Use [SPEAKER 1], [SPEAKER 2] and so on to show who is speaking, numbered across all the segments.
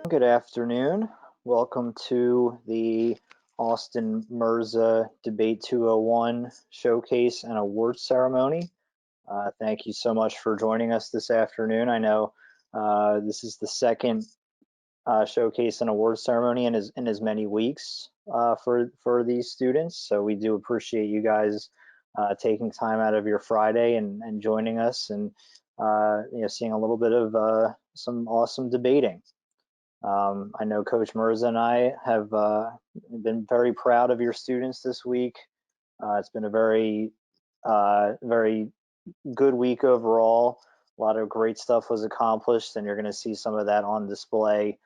[SPEAKER 1] Good afternoon. Welcome to the Austin Mirza Debate 201 Showcase and Awards Ceremony. Thank you so much for joining us this afternoon. I know this is the second showcase and awards ceremony in as many weeks for these students. So we do appreciate you guys taking time out of your Friday and joining us and seeing a little bit of some awesome debating. I know Coach Mirza and I have been very proud of your students this week. It's been a very good week overall. A lot of great stuff was accomplished, and you're going to see some of that on display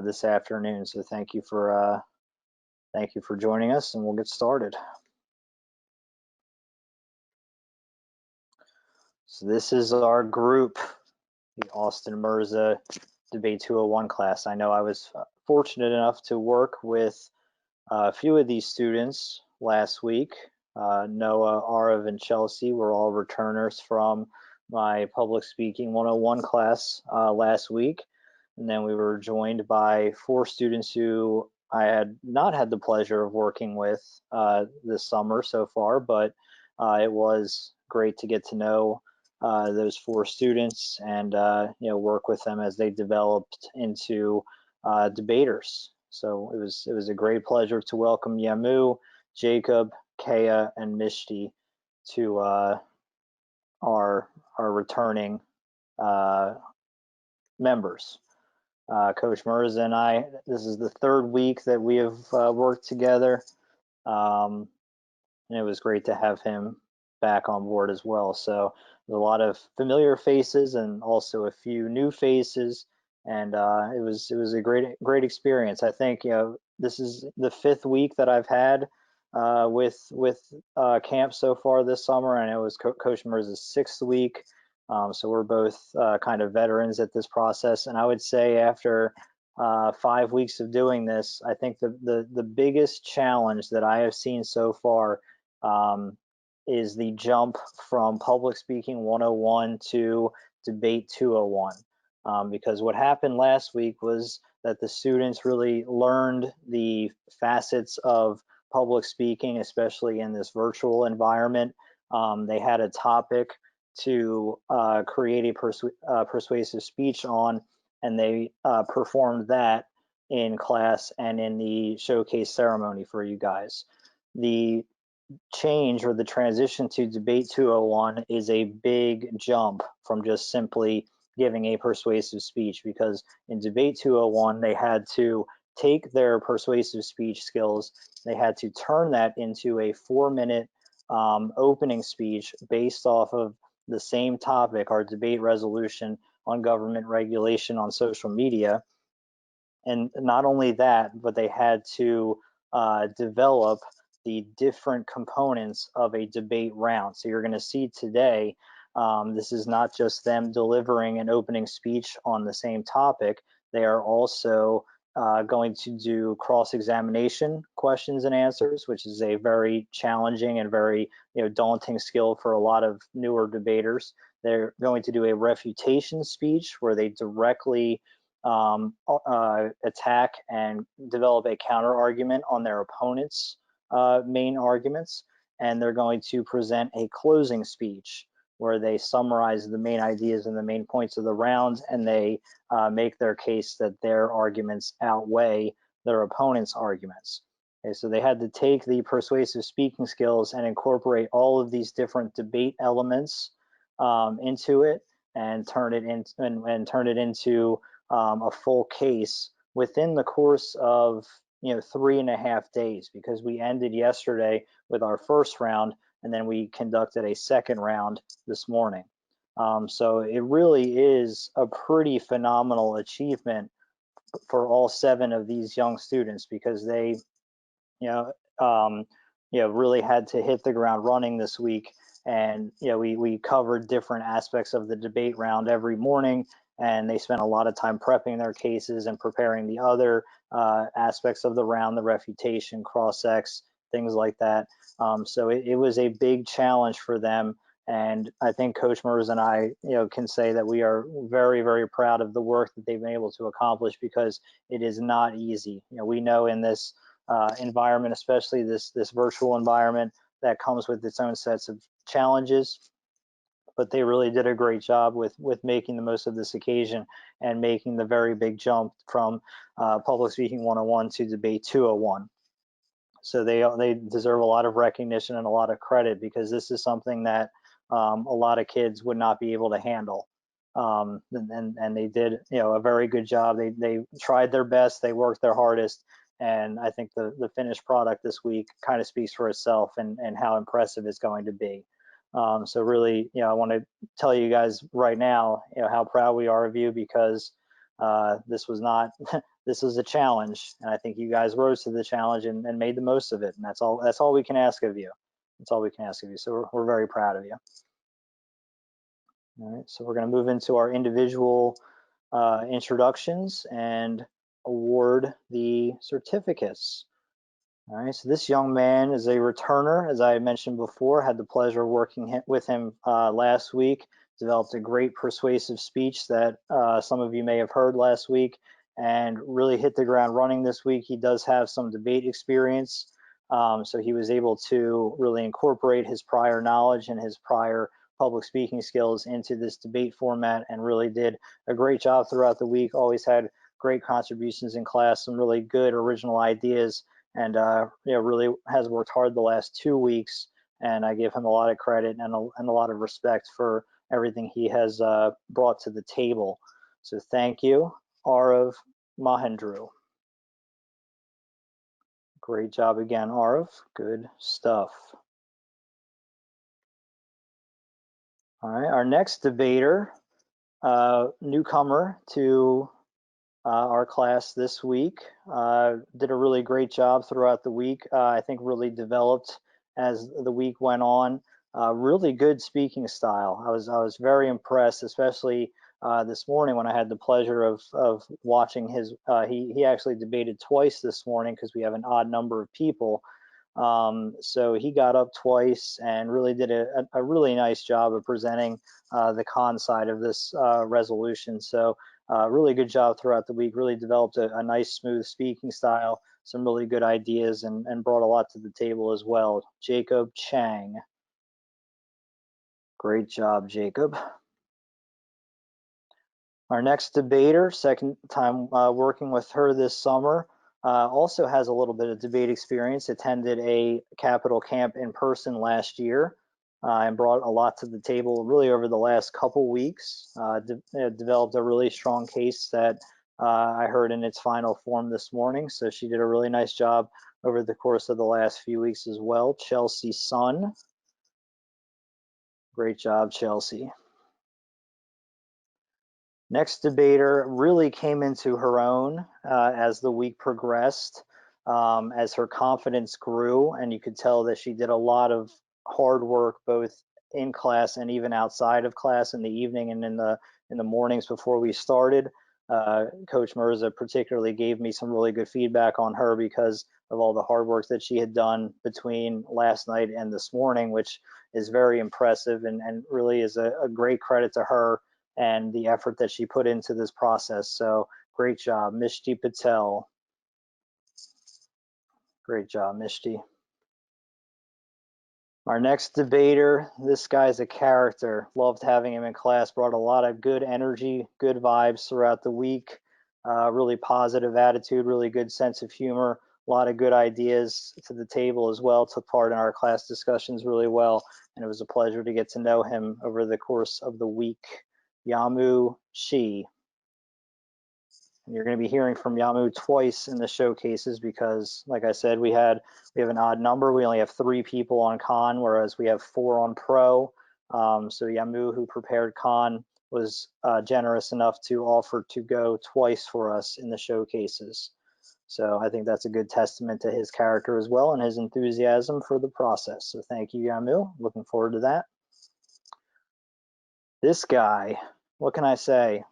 [SPEAKER 1] this afternoon. So thank you for joining us, and we'll get started. So this is our group, the Austin Mirza Debate 201 class. I know I was fortunate enough to work with a few of these students last week. Noah, Arav, and Chelsea were all returners from my Public Speaking 101 class last week. And then we were joined by 4 students who I had not had the pleasure of working with this summer so far, but it was great to get to know those 4 students and work with them as they developed into debaters. So it was a great pleasure to welcome Yamu, Jacob, Kaya, and Mishti to our returning members. Coach Mirza and I, this is the 3rd week that we have worked together, and it was great to have him back on board as well. So there's a lot of familiar faces and also a few new faces, and it was a great experience. I think this is the 5th week that I've had with camp so far this summer, and it was Coach Mirza's 6th week. So we're both kind of veterans at this process, and I would say after 5 weeks of doing this, I think the biggest challenge that I have seen so far is the jump from Public Speaking 101 to Debate 201. Because what happened last week was that the students really learned the facets of public speaking, especially in this virtual environment. They had a topic to create a persuasive speech on, and they performed that in class and in the showcase ceremony for you guys. The change or the transition to Debate 201 is a big jump from just simply giving a persuasive speech, because in Debate 201 they had to take their persuasive speech skills, they had to turn that into a 4-minute opening speech based off of the same topic, our debate resolution on government regulation on social media. And not only that, but they had to develop the different components of a debate round. So you're going to see today, this is not just them delivering an opening speech on the same topic. They are also going to do cross-examination questions and answers, which is a very challenging and very daunting skill for a lot of newer debaters. They're going to do a refutation speech where they directly attack and develop a counter argument on their opponent's main arguments, and they're going to present a closing speech where they summarize the main ideas and the main points of the round, and they make their case that their arguments outweigh their opponent's arguments. Okay, so they had to take the persuasive speaking skills and incorporate all of these different debate elements into it and turn it into a full case within the course of 3.5 days, because we ended yesterday with our first round and then we conducted a second round this morning. So it really is a pretty phenomenal achievement for all 7 of these young students, because they really had to hit the ground running this week. And we covered different aspects of the debate round every morning, and they spent a lot of time prepping their cases and preparing the other aspects of the round, the refutation, cross-ex, things like that. So it was a big challenge for them, And I think Coach Mirza and I, can say that we are very, very proud of the work that they've been able to accomplish, because it is not easy. We know in this environment, especially this virtual environment, that comes with its own sets of challenges. But they really did a great job with making the most of this occasion and making the very big jump from Public Speaking 101 to Debate 201. So they deserve a lot of recognition and a lot of credit, because this is something that a lot of kids would not be able to handle. And they did a very good job. They tried their best, they worked their hardest, and I think the finished product this week kind of speaks for itself, and how impressive it's going to be. So really, I want to tell you guys right now, how proud we are of you, because this was not this was a challenge, and I think you guys rose to the challenge and made the most of it, and that's all we can ask of you. That's all we can ask of you. So we're very proud of you. All right, so we're going to move into our individual introductions and award the certificates. All right, so this young man is a returner, as I mentioned before. Had the pleasure of working with him last week. Developed a great persuasive speech that some of you may have heard last week, and really hit the ground running this week. He does have some debate experience, so he was able to really incorporate his prior knowledge and his prior public speaking skills into this debate format, and really did a great job throughout the week. Always had great contributions in class, some really good original ideas, and really has worked hard the last 2 weeks, and I give him a lot of credit and a lot of respect for everything he has brought to the table. So thank you, Arav Mahendru. Great job again, Arav. Good stuff. All right, our next debater, newcomer to our class this week, did a really great job throughout the week. I think really developed as the week went on. Really good speaking style. I was very impressed, especially this morning when I had the pleasure of watching his. He actually debated twice this morning, because we have an odd number of people. So he got up twice and really did a really nice job of presenting the con side of this resolution. So really good job throughout the week. Really developed a nice, smooth speaking style, some really good ideas, and brought a lot to the table as well. Jacob Chang. Great job, Jacob. Our next debater, second time working with her this summer, also has a little bit of debate experience. Attended a Capitol camp in person last year, and brought a lot to the table really over the last couple weeks. Developed a really strong case that I heard in its final form this morning. So she did a really nice job over the course of the last few weeks as well. Chelsea Sun. Great job, Chelsea. Next debater really came into her own as the week progressed, as her confidence grew, and you could tell that she did a lot of hard work both in class and even outside of class, in the evening and in the mornings before we started. Coach Mirza particularly gave me some really good feedback on her because of all the hard work that she had done between last night and this morning, which is very impressive, and really is a great credit to her and the effort that she put into this process. So great job, Mishti Patel. Great job, Mishti. Our next debater, this guy's a character. Loved having him in class, brought a lot of good energy, good vibes throughout the week. Really positive attitude, really good sense of humor, a lot of good ideas to the table as well. Took part in our class discussions really well, and it was a pleasure to get to know him over the course of the week. Yamu Shi. And you're going to be hearing from Yamu twice in the showcases because, like I said, we have an odd number. We only have 3 people on con, whereas we have 4 on pro. So Yamu, who prepared con, was generous enough to offer to go twice for us in the showcases. So I think that's a good testament to his character as well and his enthusiasm for the process. So thank you, Yamu. Looking forward to that. This guy, what can I say?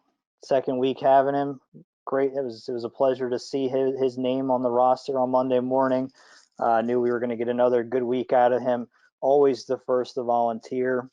[SPEAKER 1] Second week having him, great. It was a pleasure to see his name on the roster on Monday morning. Knew we were going to get another good week out of him. Always the first to volunteer.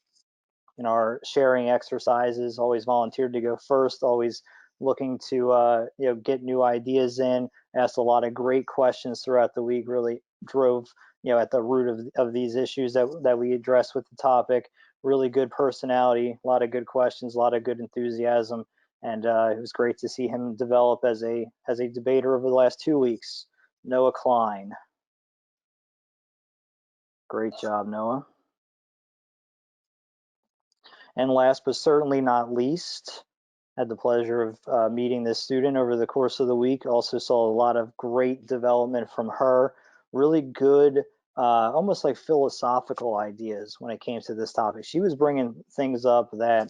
[SPEAKER 1] in our sharing exercises, always volunteered to go first, always looking to get new ideas in, asked a lot of great questions throughout the week, really drove at the root of these issues that we addressed with the topic. Really good personality, a lot of good questions, a lot of good enthusiasm, and it was great to see him develop as a debater over the last 2 weeks. Noah Klein. Great job, Noah. And last but certainly not least, had the pleasure of meeting this student over the course of the week. Also saw a lot of great development from her. Really good, almost like philosophical ideas when it came to this topic. She was bringing things up that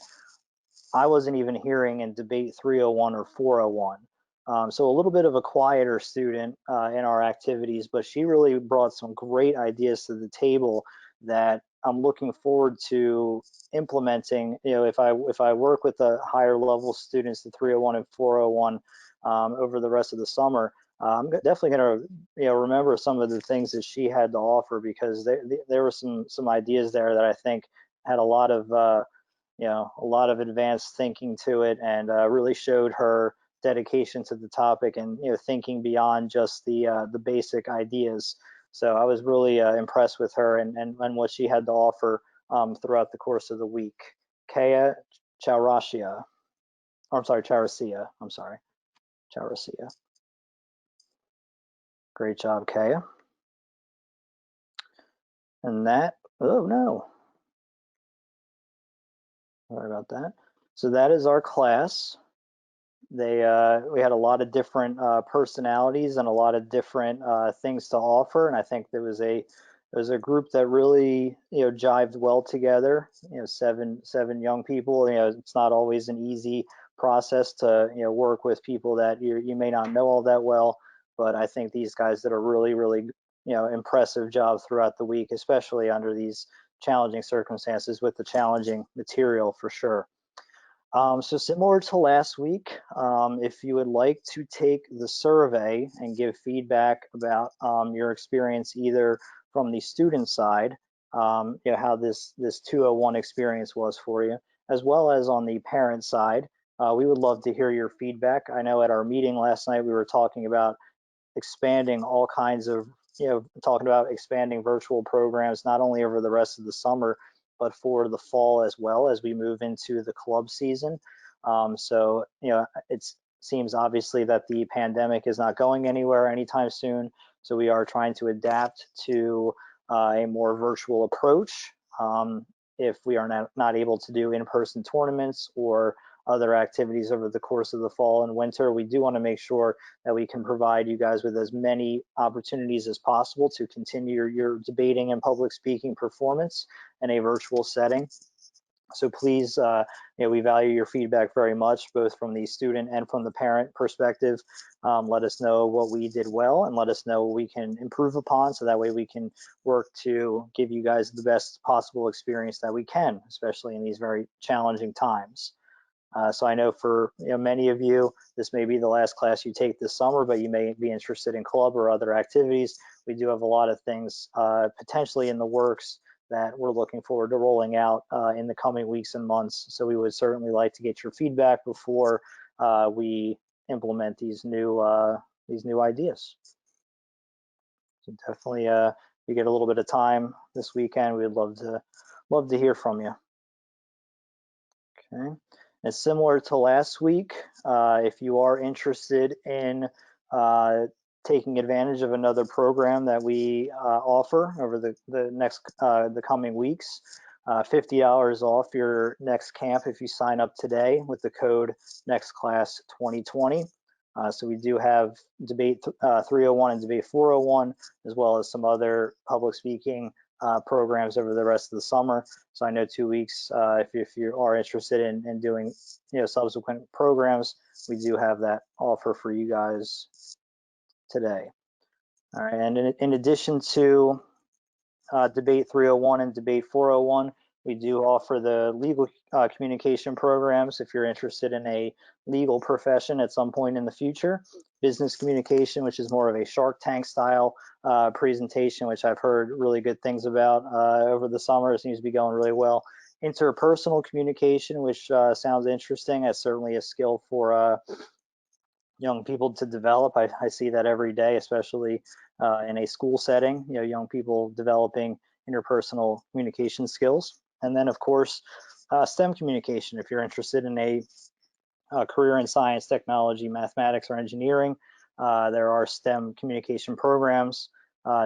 [SPEAKER 1] I wasn't even hearing in debate 301 or 401. So a little bit of a quieter student in our activities, but she really brought some great ideas to the table that I'm looking forward to implementing. If I work with the higher level students, the 301 and 401, over the rest of the summer, I'm definitely going to remember some of the things that she had to offer, because there were some ideas there that I think had a lot of advanced thinking to it, and really showed her dedication to the topic, and thinking beyond just the basic ideas. So I was really impressed with her and what she had to offer throughout the course of the week. Kaya Chaurasia, or I'm sorry, Chaurasia. I'm sorry, Chaurasia. Great job, Kaya. And that, oh no, sorry about that. So that is our class. We had a lot of different personalities and a lot of different things to offer, and I think there was a group that really jived well together. Seven young people. It's not always an easy process to work with people that you may not know all that well, but I think these guys did a really impressive job throughout the week, especially under these challenging circumstances with the challenging material for sure. So similar to last week, if you would like to take the survey and give feedback about your experience either from the student side, how this 201 experience was for you, as well as on the parent side, we would love to hear your feedback. I know at our meeting last night we were talking about expanding all kinds of, talking about expanding virtual programs, not only over the rest of the summer, but for the fall as well, as we move into the club season. So, it seems obviously that the pandemic is not going anywhere anytime soon. So we are trying to adapt to a more virtual approach. If we are not able to do in-person tournaments or other activities over the course of the fall and winter, we do want to make sure that we can provide you guys with as many opportunities as possible to continue your debating and public speaking performance in a virtual setting. So please, we value your feedback very much, both from the student and from the parent perspective. Let us know what we did well, and let us know what we can improve upon, so that way we can work to give you guys the best possible experience that we can, especially in these very challenging times. So I know for many of you, this may be the last class you take this summer, but you may be interested in club or other activities. We do have a lot of things potentially in the works that we're looking forward to rolling out in the coming weeks and months. So we would certainly like to get your feedback before we implement these new ideas. So definitely, if you get a little bit of time this weekend, we'd love to hear from you. Okay. And similar to last week, if you are interested in taking advantage of another program that we offer over the coming weeks, $50 off your next camp if you sign up today with the code NEXTCLASS2020. So we do have debate 301 and debate 401, as well as some other public speaking programs over the rest of the summer. So I know 2 weeks, if you are interested in doing subsequent programs, we do have that offer for you guys today. All right, and in addition to debate 301 and debate 401, we do offer the legal communication programs if you're interested in a legal profession at some point in the future. Business communication, which is more of a Shark Tank style presentation, which I've heard really good things about over the summer. It seems to be going really well. interpersonal communication, which sounds interesting. That's certainly a skill for young people to develop. I see that every day, especially in a school setting, young people developing interpersonal communication skills. And then, of course, STEM communication. If you're interested in a career in science, technology, mathematics, or engineering, there are STEM communication programs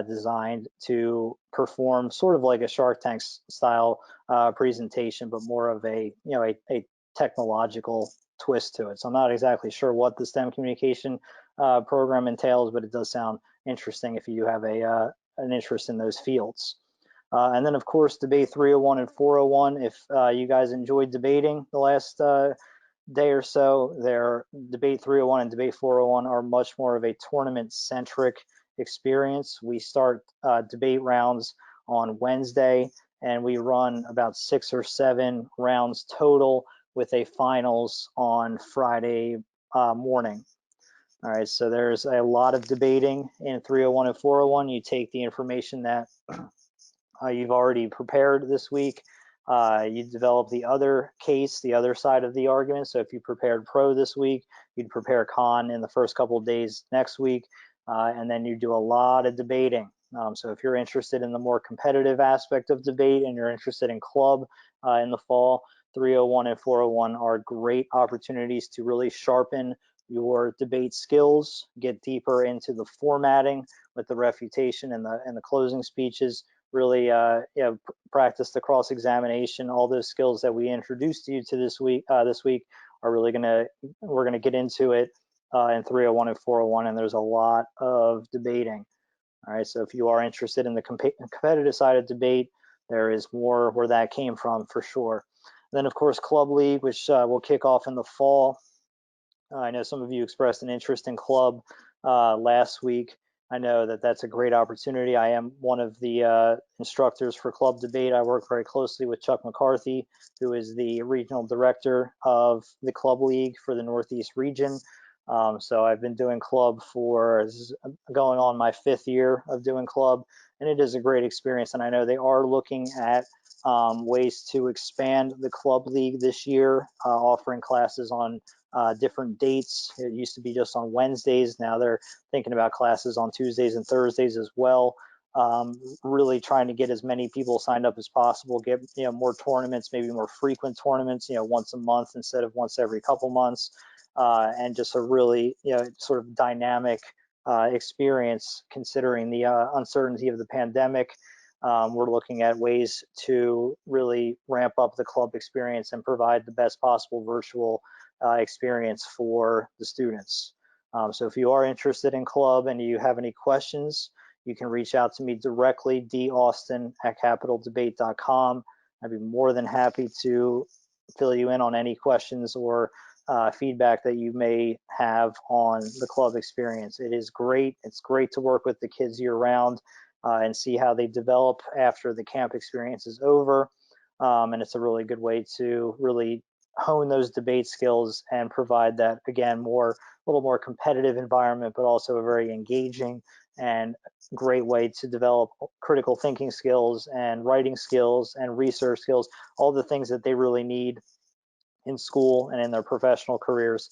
[SPEAKER 1] designed to perform sort of like a Shark Tank style presentation, but more of a technological twist to it. So I'm not exactly sure what the STEM communication program entails, but it does sound interesting if you have an interest in those fields. And then, of course, Debate 301 and 401. If you guys enjoyed debating the last day or so, their Debate 301 and Debate 401 are much more of a tournament-centric experience. We start debate rounds on Wednesday, and we run about 6 or 7 rounds total with a finals on Friday morning. All right, so there's a lot of debating in 301 and 401. You take the information that you've already prepared this week. You develop the other case, the other side of the argument. So if you prepared pro this week, you'd prepare con in the first couple of days next week, and then you do a lot of debating. So if you're interested in the more competitive aspect of debate and you're interested in club in the fall, 301 and 401 are great opportunities to really sharpen your debate skills, get deeper into the formatting with the refutation and the closing speeches, really practice the cross-examination. All those skills that we introduced you to this week are really we're gonna get into it in 301 and 401, and there's a lot of debating. All right, so if you are interested in the competitive side of debate, there is more where that came from for sure. Then, of course, Club League, which will kick off in the fall. I know some of you expressed an interest in club last week. I know that that's a great opportunity. I am one of the instructors for Club Debate. I work very closely with Chuck McCarthy, who is the regional director of the Club League for the Northeast region. So I've been doing club for going on my 5th year of doing club, and it is a great experience. And I know they are looking at ways to expand the Club League this year, offering classes on different dates. It used to be just on Wednesdays. Now they're thinking about classes on Tuesdays and Thursdays as well. Really trying to get as many people signed up as possible, get more tournaments, maybe more frequent tournaments, once a month instead of once every couple months, and just a really sort of dynamic experience considering the uncertainty of the pandemic. We're looking at ways to really ramp up the club experience and provide the best possible virtual experience for the students. So if you are interested in club and you have any questions, you can reach out to me directly, daustin@capitaldebate.com. I'd be more than happy to fill you in on any questions or feedback that you may have on the club experience. It is great. It's great to work with the kids year round and see how they develop after the camp experience is over. And it's a really good way to really hone those debate skills and provide that, again, a little more competitive environment, but also a very engaging and great way to develop critical thinking skills and writing skills and research skills, all the things that they really need in school and in their professional careers.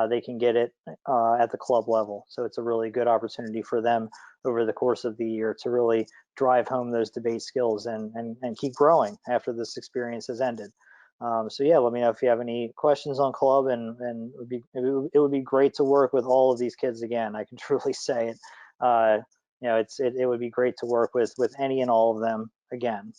[SPEAKER 1] They can get it at the club level. So it's a really good opportunity for them over the course of the year to really drive home those debate skills and keep growing after this experience has ended. So yeah, let me know if you have any questions on club, and it would be great to work with all of these kids again. I can truly say it. It would be great to work with any and all of them again.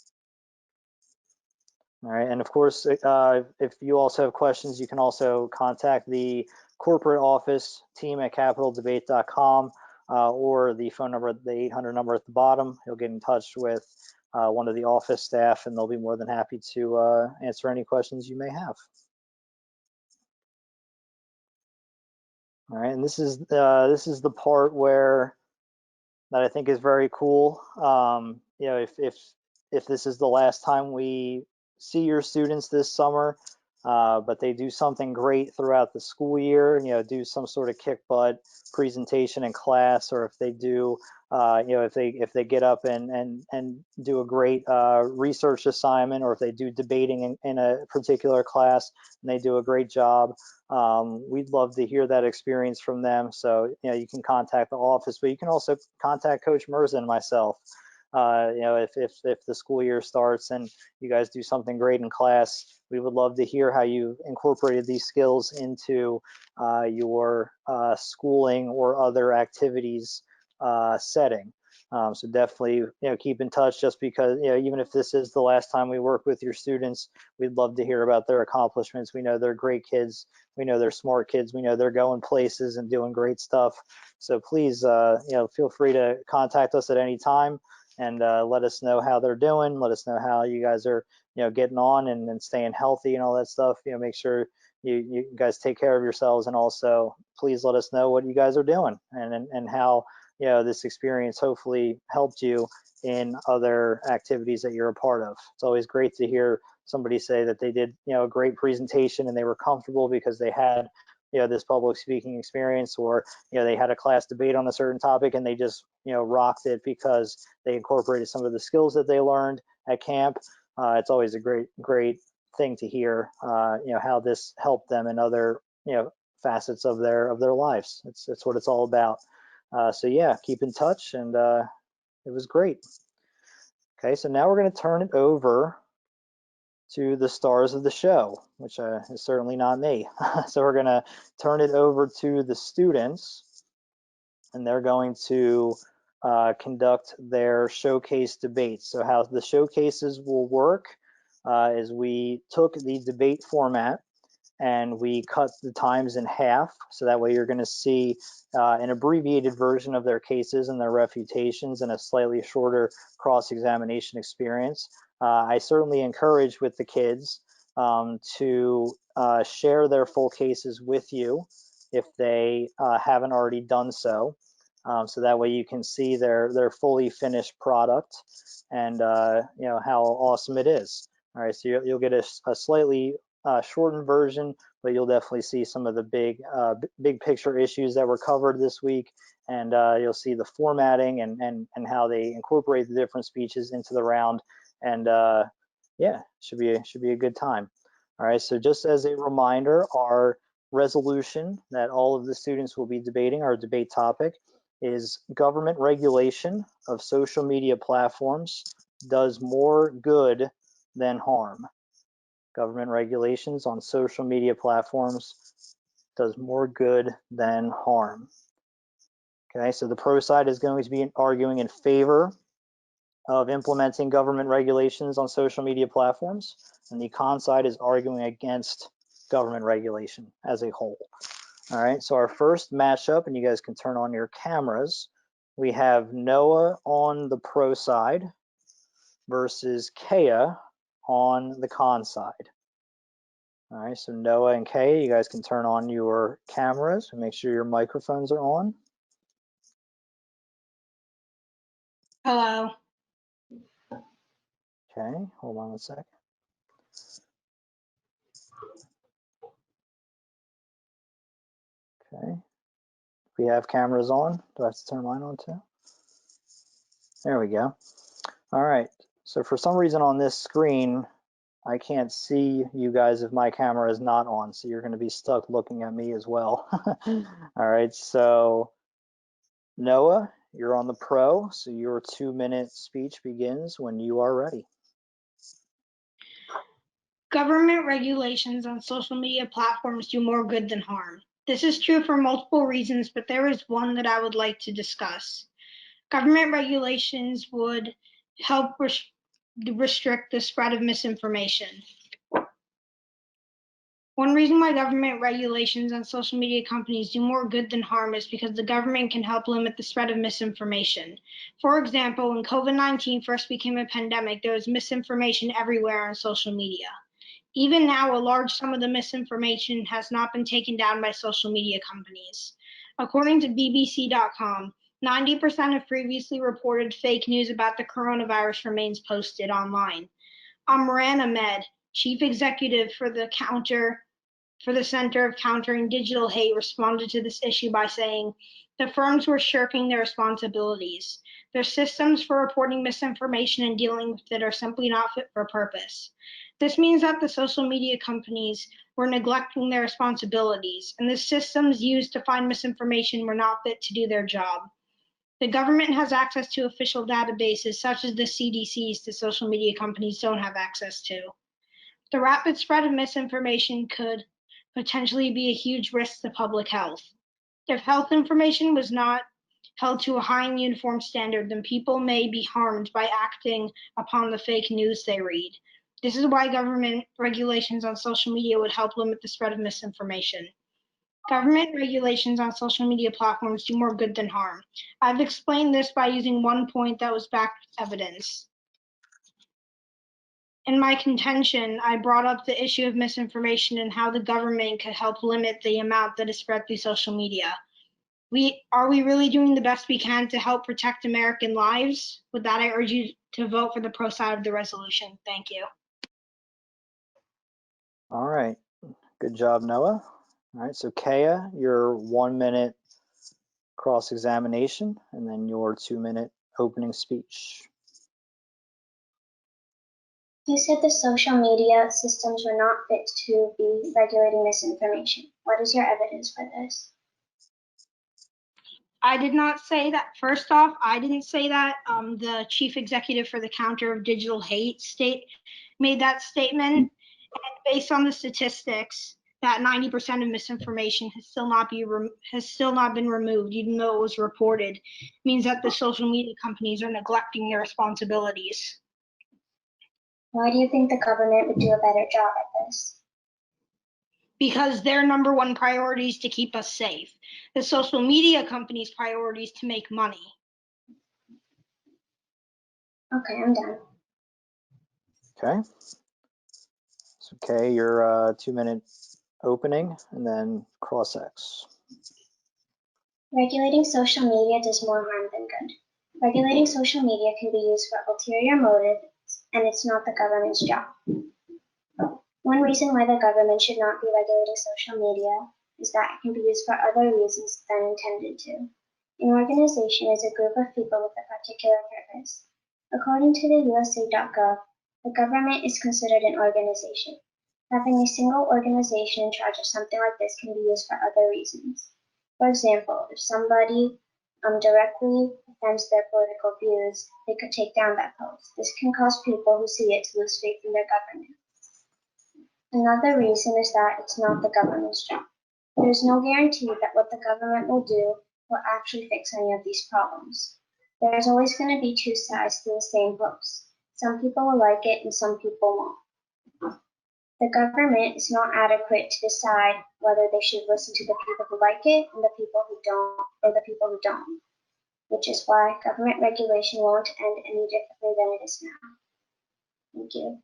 [SPEAKER 1] All right, and of course, if you also have questions, you can also contact the corporate office team at capitaldebate.com or the phone number, the 800 number at the bottom. You'll get in touch with one of the office staff, and they'll be more than happy to answer any questions you may have. All right, and this is the part that I think is very cool. If this is the last time we see your students this summer, but they do something great throughout the school year, do some sort of kick butt presentation in class, or if they do, if they get up and do a great research assignment, or if they do debating in a particular class and they do a great job. We'd love to hear that experience from them. So, you can contact the office, but you can also contact Coach Mirza and myself. If the school year starts and you guys do something great in class, we would love to hear how you incorporated these skills into your schooling or other activities setting. So definitely, keep in touch, just because, even if this is the last time we work with your students, we'd love to hear about their accomplishments. We know they're great kids. We know they're smart kids. We know they're going places and doing great stuff. So please, feel free to contact us at any time and let us know how they're doing. Let us know how you guys are, getting on and staying healthy and all that stuff. Make sure you guys take care of yourselves, and also please let us know what you guys are doing and how, this experience hopefully helped you in other activities that you're a part of. It's always great to hear somebody say that they did, a great presentation and they were comfortable because they had, this public speaking experience, or, they had a class debate on a certain topic and they just, rocked it because they incorporated some of the skills that they learned at camp. It's always a great thing to hear, how this helped them in other, facets of their lives. It's what it's all about. So yeah, keep in touch, and it was great. Okay, so now we're going to turn it over to the stars of the show, which is certainly not me. So we're going to turn it over to the students, and they're going to conduct their showcase debates. So how the showcases will work is we took the debate format and we cut the times in half, so that way you're going to see an abbreviated version of their cases and their refutations and a slightly shorter cross-examination experience. I certainly encourage with the kids to share their full cases with you if they haven't already done so. So that way you can see their fully finished product and how awesome it is. All right, so you'll get a slightly shortened version, but you'll definitely see some of the big picture issues that were covered this week, and you'll see the formatting and how they incorporate the different speeches into the round, and yeah, should be a good time. All right, so just as a reminder, our resolution that all of the students will be debating, our debate topic, is government regulation of social media platforms does more good than harm. Government regulations on social media platforms does more good than harm. Okay, so the pro side is going to be arguing in favor of implementing government regulations on social media platforms, and the con side is arguing against government regulation as a whole. All right, so our first matchup, and you guys can turn on your cameras, we have Noah on the pro side versus Kea on the con side. All right, so Noah and Kay, you guys can turn on your cameras and make sure your microphones are on.
[SPEAKER 2] Hello.
[SPEAKER 1] Okay, hold on a sec. Okay, we have cameras on. Do I have to turn mine on too? There we go. All right, so for some reason on this screen, I can't see you guys if my camera is not on, so you're going to be stuck looking at me as well. All right, so Noah, you're on the pro, so your 2-minute speech begins when you are ready.
[SPEAKER 2] Government regulations on social media platforms do more good than harm. This is true for multiple reasons, but there is one that I would like to discuss. Government regulations would help restrict the spread of misinformation. One reason why government regulations on social media companies do more good than harm is because the government can help limit the spread of misinformation. For example, when COVID-19 first became a pandemic, there was misinformation everywhere on social media. Even now, a large sum of the misinformation has not been taken down by social media companies. According to BBC.com, 90% of previously reported fake news about the coronavirus remains posted online. Amran Ahmed, chief executive for the Center of Countering Digital Hate, responded to this issue by saying, "The firms were shirking their responsibilities. Their systems for reporting misinformation and dealing with it are simply not fit for purpose. This means that the social media companies were neglecting their responsibilities, and the systems used to find misinformation were not fit to do their job. The government has access to official databases such as the CDC's that social media companies don't have access to. The rapid spread of misinformation could potentially be a huge risk to public health. If health information was not held to a high and uniform standard, then people may be harmed by acting upon the fake news they read. This is why government regulations on social media would help limit the spread of misinformation. Government regulations on social media platforms do more good than harm. I've explained this by using one point that was backed with evidence. In my contention, I brought up the issue of misinformation and how the government could help limit the amount that is spread through social media. Are we really doing the best we can to help protect American lives? With that, I urge you to vote for the pro side of the resolution. Thank you.
[SPEAKER 1] All right. Good job, Noah. All right, so Kaya, your 1 minute cross-examination, and then your 2 minute opening speech.
[SPEAKER 3] You said the social media systems were not fit to be regulating misinformation. What is your evidence for this?
[SPEAKER 2] I did not say that. First off, I didn't say that. The chief executive for the Counter of Digital Hate made that statement. And based on the statistics, that 90% of misinformation has still not been removed, even though it was reported, means that the social media companies are neglecting their responsibilities.
[SPEAKER 3] Why do you think the government would do a better job at this?
[SPEAKER 2] Because their number one priority is to keep us safe. The social media companies' priority is to make money.
[SPEAKER 3] Okay, I'm done.
[SPEAKER 1] Okay. So Kay, your 2 minute opening, and then cross-ex.
[SPEAKER 3] Regulating social media does more harm than good. Regulating social media can be used for ulterior motives, and it's not the government's job. One reason why the government should not be regulating social media is that it can be used for other reasons than intended to. An organization is a group of people with a particular purpose. According to the USA.gov, the government is considered an organization. Having a single organization in charge of something like this can be used for other reasons. For example, if somebody directly offends their political views, they could take down that post. This can cause people who see it to lose faith in their government. Another reason is that it's not the government's job. There is no guarantee that what the government will do will actually fix any of these problems. There is always going to be two sides to the same post. Some people will like it and some people won't. The government is not adequate to decide whether they should listen to the people who like it and the people who don't, or the people who don't, which is why government regulation won't end any differently than it is now. Thank you.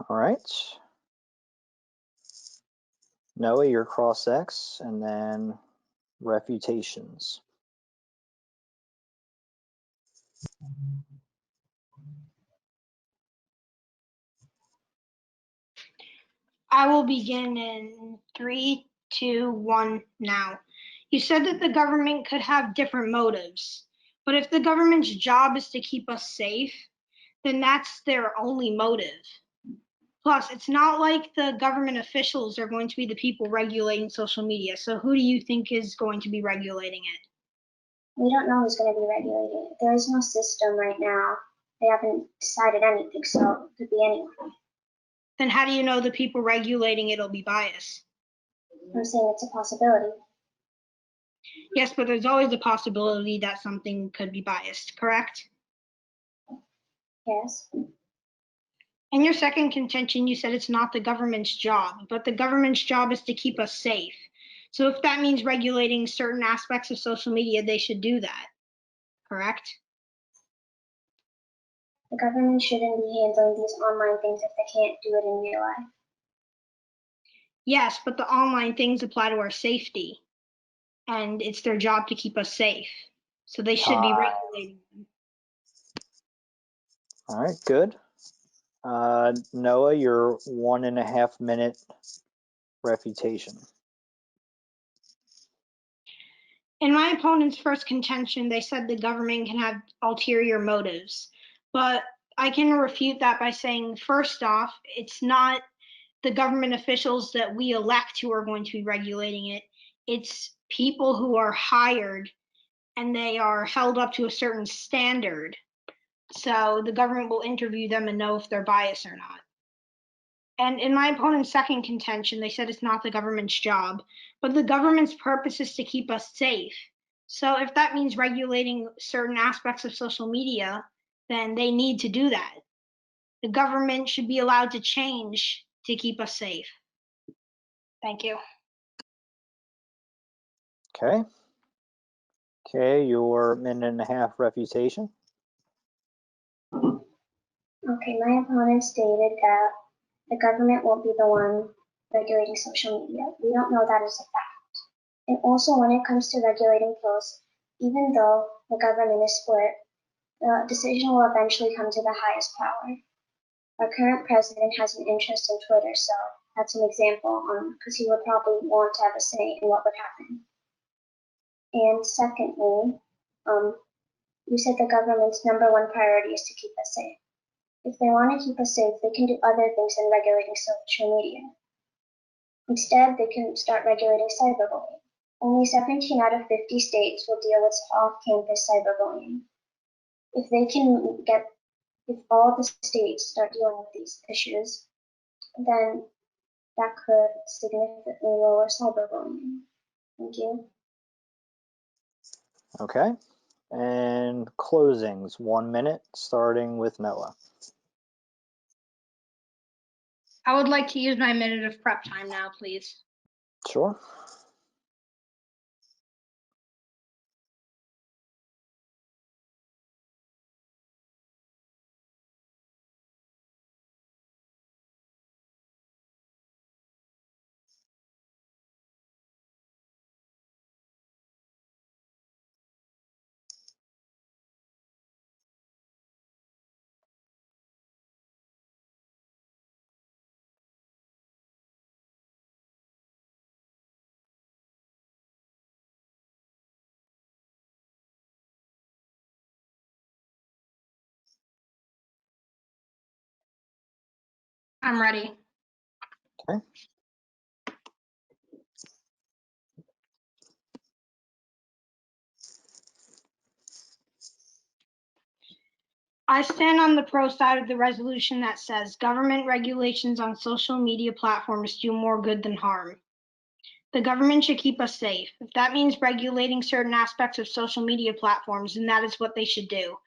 [SPEAKER 1] All right. Noah, your cross-ex, and then refutations.
[SPEAKER 2] I will begin in 3, 2, 1 now. You said that the government could have different motives, but if the government's job is to keep us safe, then that's their only motive. Plus, it's not like the government officials are going to be the people regulating social media. So who do you think is going to be regulating it?
[SPEAKER 3] We don't know who's going to be regulating it. There is no system right now. They haven't decided anything, so it could be anyone.
[SPEAKER 2] Then how do you know the people regulating it will be biased?
[SPEAKER 3] I'm saying it's a possibility.
[SPEAKER 2] Yes, but there's always a possibility that something could be biased, correct?
[SPEAKER 3] Yes.
[SPEAKER 2] In your second contention, you said it's not the government's job, but the government's job is to keep us safe. So if that means regulating certain aspects of social media, they should do that, correct?
[SPEAKER 3] The government shouldn't be handling these online things if they can't do it in real life.
[SPEAKER 2] Yes, but the online things apply to our safety, and it's their job to keep us safe. So they should be regulating them.
[SPEAKER 1] All right, good. Noah, your 1.5 minute refutation.
[SPEAKER 2] In my opponent's first contention, they said the government can have ulterior motives, but I can refute that by saying, first off, it's not the government officials that we elect who are going to be regulating it. It's people who are hired and they are held up to a certain standard. So the government will interview them and know if they're biased or not. And in my opponent's second contention, they said it's not the government's job, but the government's purpose is to keep us safe. So if that means regulating certain aspects of social media, then they need to do that. The government should be allowed to change to keep us safe. Thank you.
[SPEAKER 1] Okay. Okay, your 1.5 minute refutation.
[SPEAKER 3] Okay, my opponent stated that the government won't be the one regulating social media. We don't know that as a fact. And also, when it comes to regulating posts, even though the government is split, the decision will eventually come to the highest power. Our current president has an interest in Twitter, so that's an example because he would probably want to have a say in what would happen. And secondly, you said the government's #1 priority is to keep us safe. If they want to keep us safe, they can do other things than regulating social media. Instead, they can start regulating cyberbullying. Only 17 out of 50 states will deal with off-campus cyberbullying. If all the states start dealing with these issues, then that could significantly lower cyberbullying. Thank you.
[SPEAKER 1] Okay. And closings, 1 minute, starting with Noah.
[SPEAKER 2] I would like to use my minute of prep time now, please.
[SPEAKER 1] Sure.
[SPEAKER 2] I'm ready.
[SPEAKER 1] Okay.
[SPEAKER 2] I stand on the pro side of the resolution that says government regulations on social media platforms do more good than harm. The government should keep us safe. If that means regulating certain aspects of social media platforms, then that is what they should do.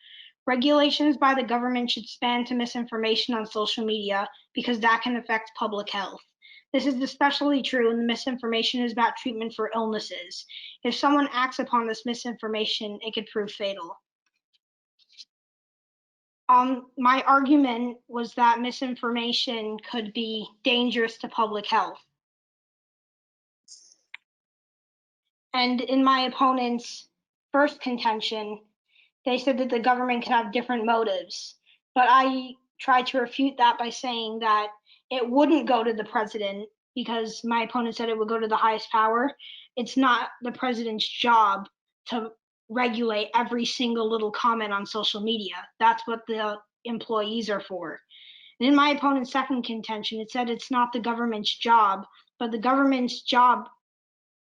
[SPEAKER 2] Regulations by the government should span to misinformation on social media because that can affect public health. This is especially true when the misinformation is about treatment for illnesses. If someone acts upon this misinformation, it could prove fatal. My argument was that misinformation could be dangerous to public health. And in my opponent's first contention, they said that the government could have different motives. But I tried to refute that by saying that it wouldn't go to the president because my opponent said it would go to the highest power. It's not the president's job to regulate every single little comment on social media. That's what the employees are for. And in my opponent's second contention, it said it's not the government's job, but the government's job,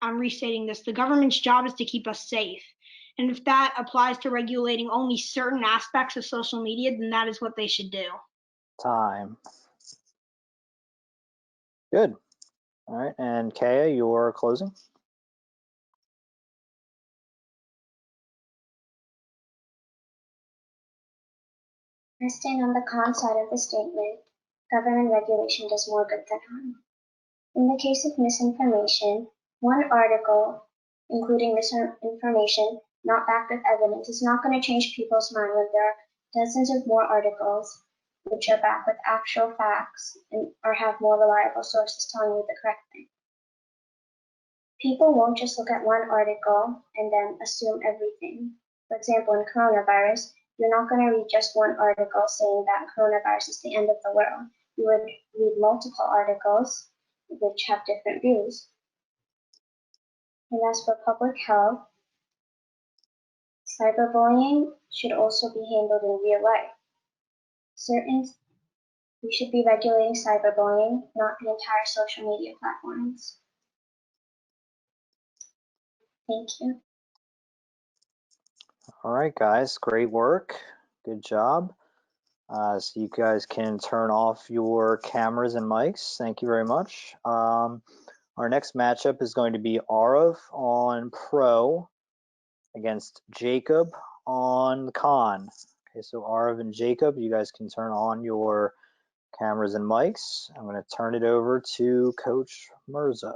[SPEAKER 2] I'm restating this, the government's job is to keep us safe. And if that applies to regulating only certain aspects of social media, then that is what they should do.
[SPEAKER 1] Time. Good. All right. And Kaya, your closing.
[SPEAKER 3] I stand on the con side of the statement. Government regulation does more good than harm. In the case of misinformation, one article, including misinformation not backed with evidence, is not going to change people's mind when there are dozens of more articles which are backed with actual facts or have more reliable sources telling you the correct thing. People won't just look at one article and then assume everything. For example, in coronavirus, You're not going to read just one article saying that coronavirus is the end of the world. You would read multiple articles which have different views. And as for public health, cyberbullying should also be handled in real life. We should be regulating cyberbullying, not the entire social media platforms. Thank you.
[SPEAKER 1] All right, guys, great work. Good job. So you guys can turn off your cameras and mics. Thank you very much. Our next matchup is going to be Arav on Pro against Jacob on Con. Okay, so Arav and Jacob, you guys can turn on your cameras and mics. I'm going to turn it over to Coach Mirza.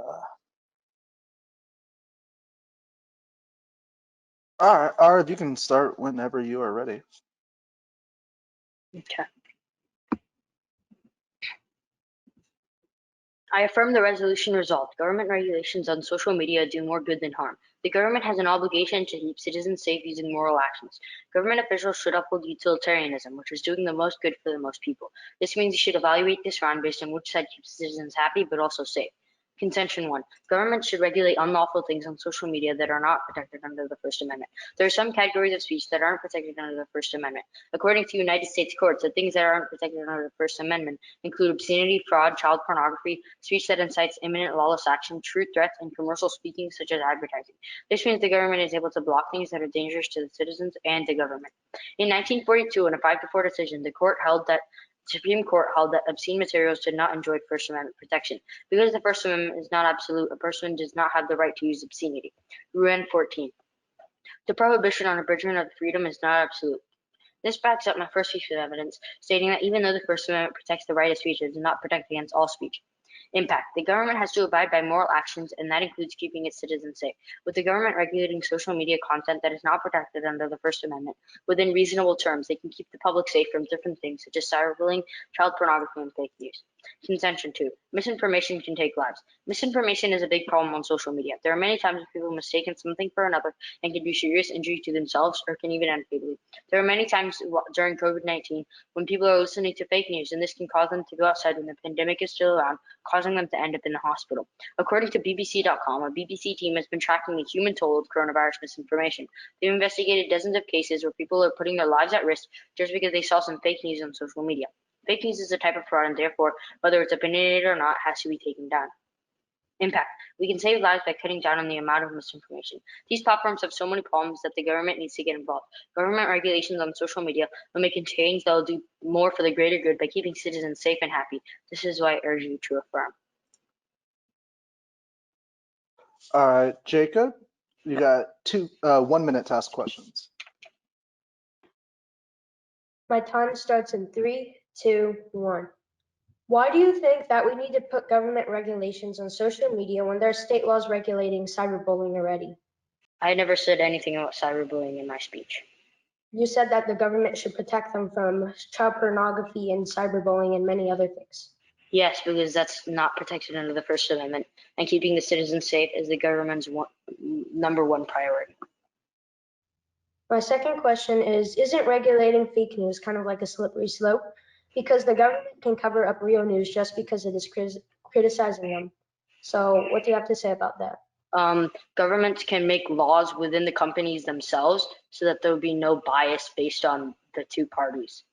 [SPEAKER 4] All right, Arav, you can start whenever you are ready.
[SPEAKER 5] Okay. I affirm the resolution resolved. Government regulations on social media do more good than harm. The government has an obligation to keep citizens safe using moral actions. Government officials should uphold utilitarianism, which is doing the most good for the most people. This means you should evaluate this round based on which side keeps citizens happy but also safe. Contention 1. Government should regulate unlawful things on social media that are not protected under the First Amendment. There are some categories of speech that aren't protected under the First Amendment. According to United States courts, the things that aren't protected under the First Amendment include obscenity, fraud, child pornography, speech that incites imminent lawless action, true threats, and commercial speaking such as advertising. This means the government is able to block things that are dangerous to the citizens and the government. In 1942, in a 5-4 decision, the Supreme Court held that obscene materials did not enjoy First Amendment protection. Because the First Amendment is not absolute, a person does not have the right to use obscenity. Ruan 14. The prohibition on abridgment of freedom is not absolute. This backs up my first piece of evidence, stating that even though the First Amendment protects the right of speech, it does not protect against all speech. Impact. The government has to abide by moral actions, and that includes keeping its citizens safe. With the government regulating social media content that is not protected under the First Amendment, within reasonable terms, they can keep the public safe from different things such as cyberbullying, child pornography, and fake news. Contention 2. Misinformation can take lives. Misinformation is a big problem on social media. There are many times when people mistake something for another and can do serious injury to themselves or can even end fatally. There are many times during COVID-19 when people are listening to fake news, and this can cause them to go outside when the pandemic is still around, causing them to end up in the hospital. According to BBC.com, a BBC team has been tracking the human toll of coronavirus misinformation. They've investigated dozens of cases where people are putting their lives at risk just because they saw some fake news on social media. Fake news is a type of fraud, and therefore, whether it's opinionated or not, has to be taken down. Impact. We can save lives by cutting down on the amount of misinformation. These platforms have so many problems that the government needs to get involved. Government regulations on social media will make a change that will do more for the greater good by keeping citizens safe and happy. This is why I urge you to affirm.
[SPEAKER 4] All right, Jacob, you got 1 minute to ask questions.
[SPEAKER 6] My time starts in 3, 2, 1. Why do you think that we need to put government regulations on social media when there are state laws regulating cyberbullying already?
[SPEAKER 5] I never said anything about cyberbullying in my speech.
[SPEAKER 6] You said that the government should protect them from child pornography and cyberbullying and many other things.
[SPEAKER 5] Yes, because that's not protected under the First Amendment, and keeping the citizens safe is the government's number one priority.
[SPEAKER 6] My second question is, isn't regulating fake news kind of like a slippery slope? Because the government can cover up real news just because it is criticizing them. So what do you have to say about that?
[SPEAKER 5] Governments can make laws within the companies themselves so that there will be no bias based on the two parties.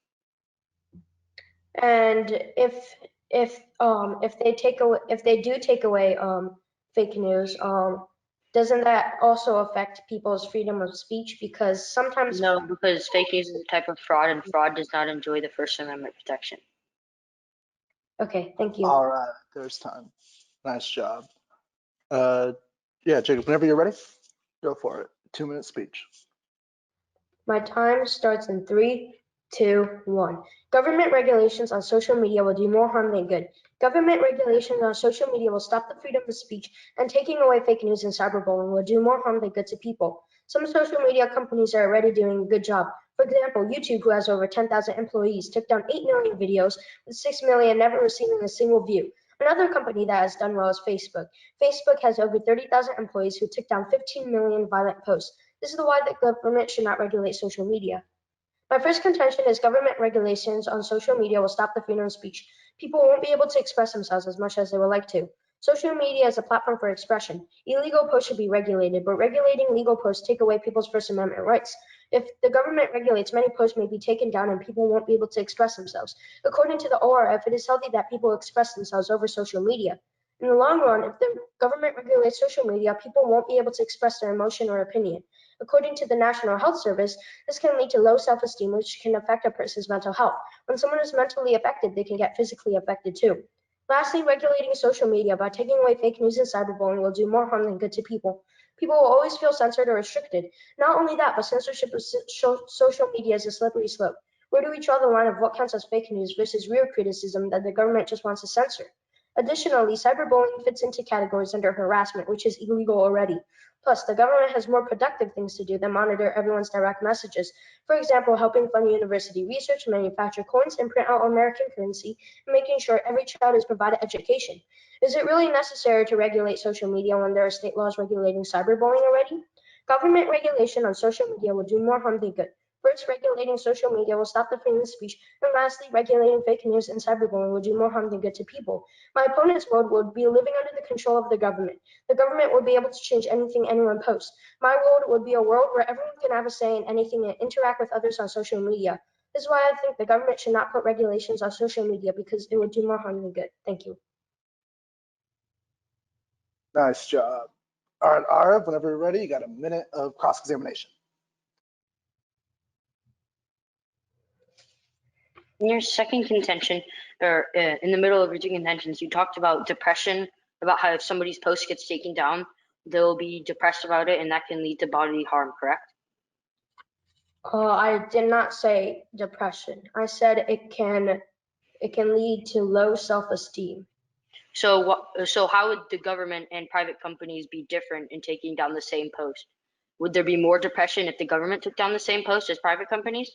[SPEAKER 6] And if they do take away fake news, doesn't that also affect people's freedom of speech? Because sometimes
[SPEAKER 5] No, because fake news is a type of fraud, and fraud does not enjoy the First Amendment protection.
[SPEAKER 6] Okay, thank you.
[SPEAKER 4] All right, there's time. Nice job. Yeah, Jacob, whenever you're ready, go for it. 2-minute speech.
[SPEAKER 6] My time starts in 3, 2, 1. Government regulations on social media will do more harm than good. Government regulations on social media will stop the freedom of speech, and taking away fake news and cyberbullying will do more harm than good to people. Some social media companies are already doing a good job. For example, YouTube, who has over 10,000 employees, took down 8 million videos, with 6 million never receiving a single view. Another company that has done well is Facebook. Facebook has over 30,000 employees who took down 15 million violent posts. This is why the government should not regulate social media. My first contention is government regulations on social media will stop the freedom of speech. People won't be able to express themselves as much as they would like to. Social media is a platform for expression. Illegal posts should be regulated, but regulating legal posts take away people's First Amendment rights. If the government regulates, many posts may be taken down and people won't be able to express themselves. According to the ORF, it is healthy that people express themselves over social media. In the long run, if the government regulates social media, people won't be able to express their emotion or opinion. According to the National Health Service, this can lead to low self-esteem, which can affect a person's mental health. When someone is mentally affected, they can get physically affected too. Lastly, regulating social media by taking away fake news and cyberbullying will do more harm than good to people. People will always feel censored or restricted. Not only that, but censorship of social media is a slippery slope. Where do we draw the line of what counts as fake news versus real criticism that the government just wants to censor? Additionally, cyberbullying fits into categories under harassment, which is illegal already. Plus, the government has more productive things to do than monitor everyone's direct messages. For example, helping fund university research, manufacture coins, and print out American currency, and making sure every child is provided education. Is it really necessary to regulate social media when there are state laws regulating cyberbullying already? Government regulation on social media will do more harm than good. First, regulating social media will stop the freedom of speech, and lastly, regulating fake news and cyberbullying will do more harm than good to people. My opponent's world would be living under the control of the government. The government would be able to change anything anyone posts. My world would be a world where everyone can have a say in anything and interact with others on social media. This is why I think the government should not put regulations on social media because it would do more harm than good. Thank you.
[SPEAKER 4] Nice job. All right, Arif, whenever you're ready, you got a minute of cross-examination.
[SPEAKER 5] In your second contention, or in the middle of your two contentions, you talked about depression, about how if somebody's post gets taken down, they'll be depressed about it, and that can lead to bodily harm, correct?
[SPEAKER 6] I did not say depression. I said it can lead to low self-esteem.
[SPEAKER 5] So how would the government and private companies be different in taking down the same post? Would there be more depression if the government took down the same post as private companies?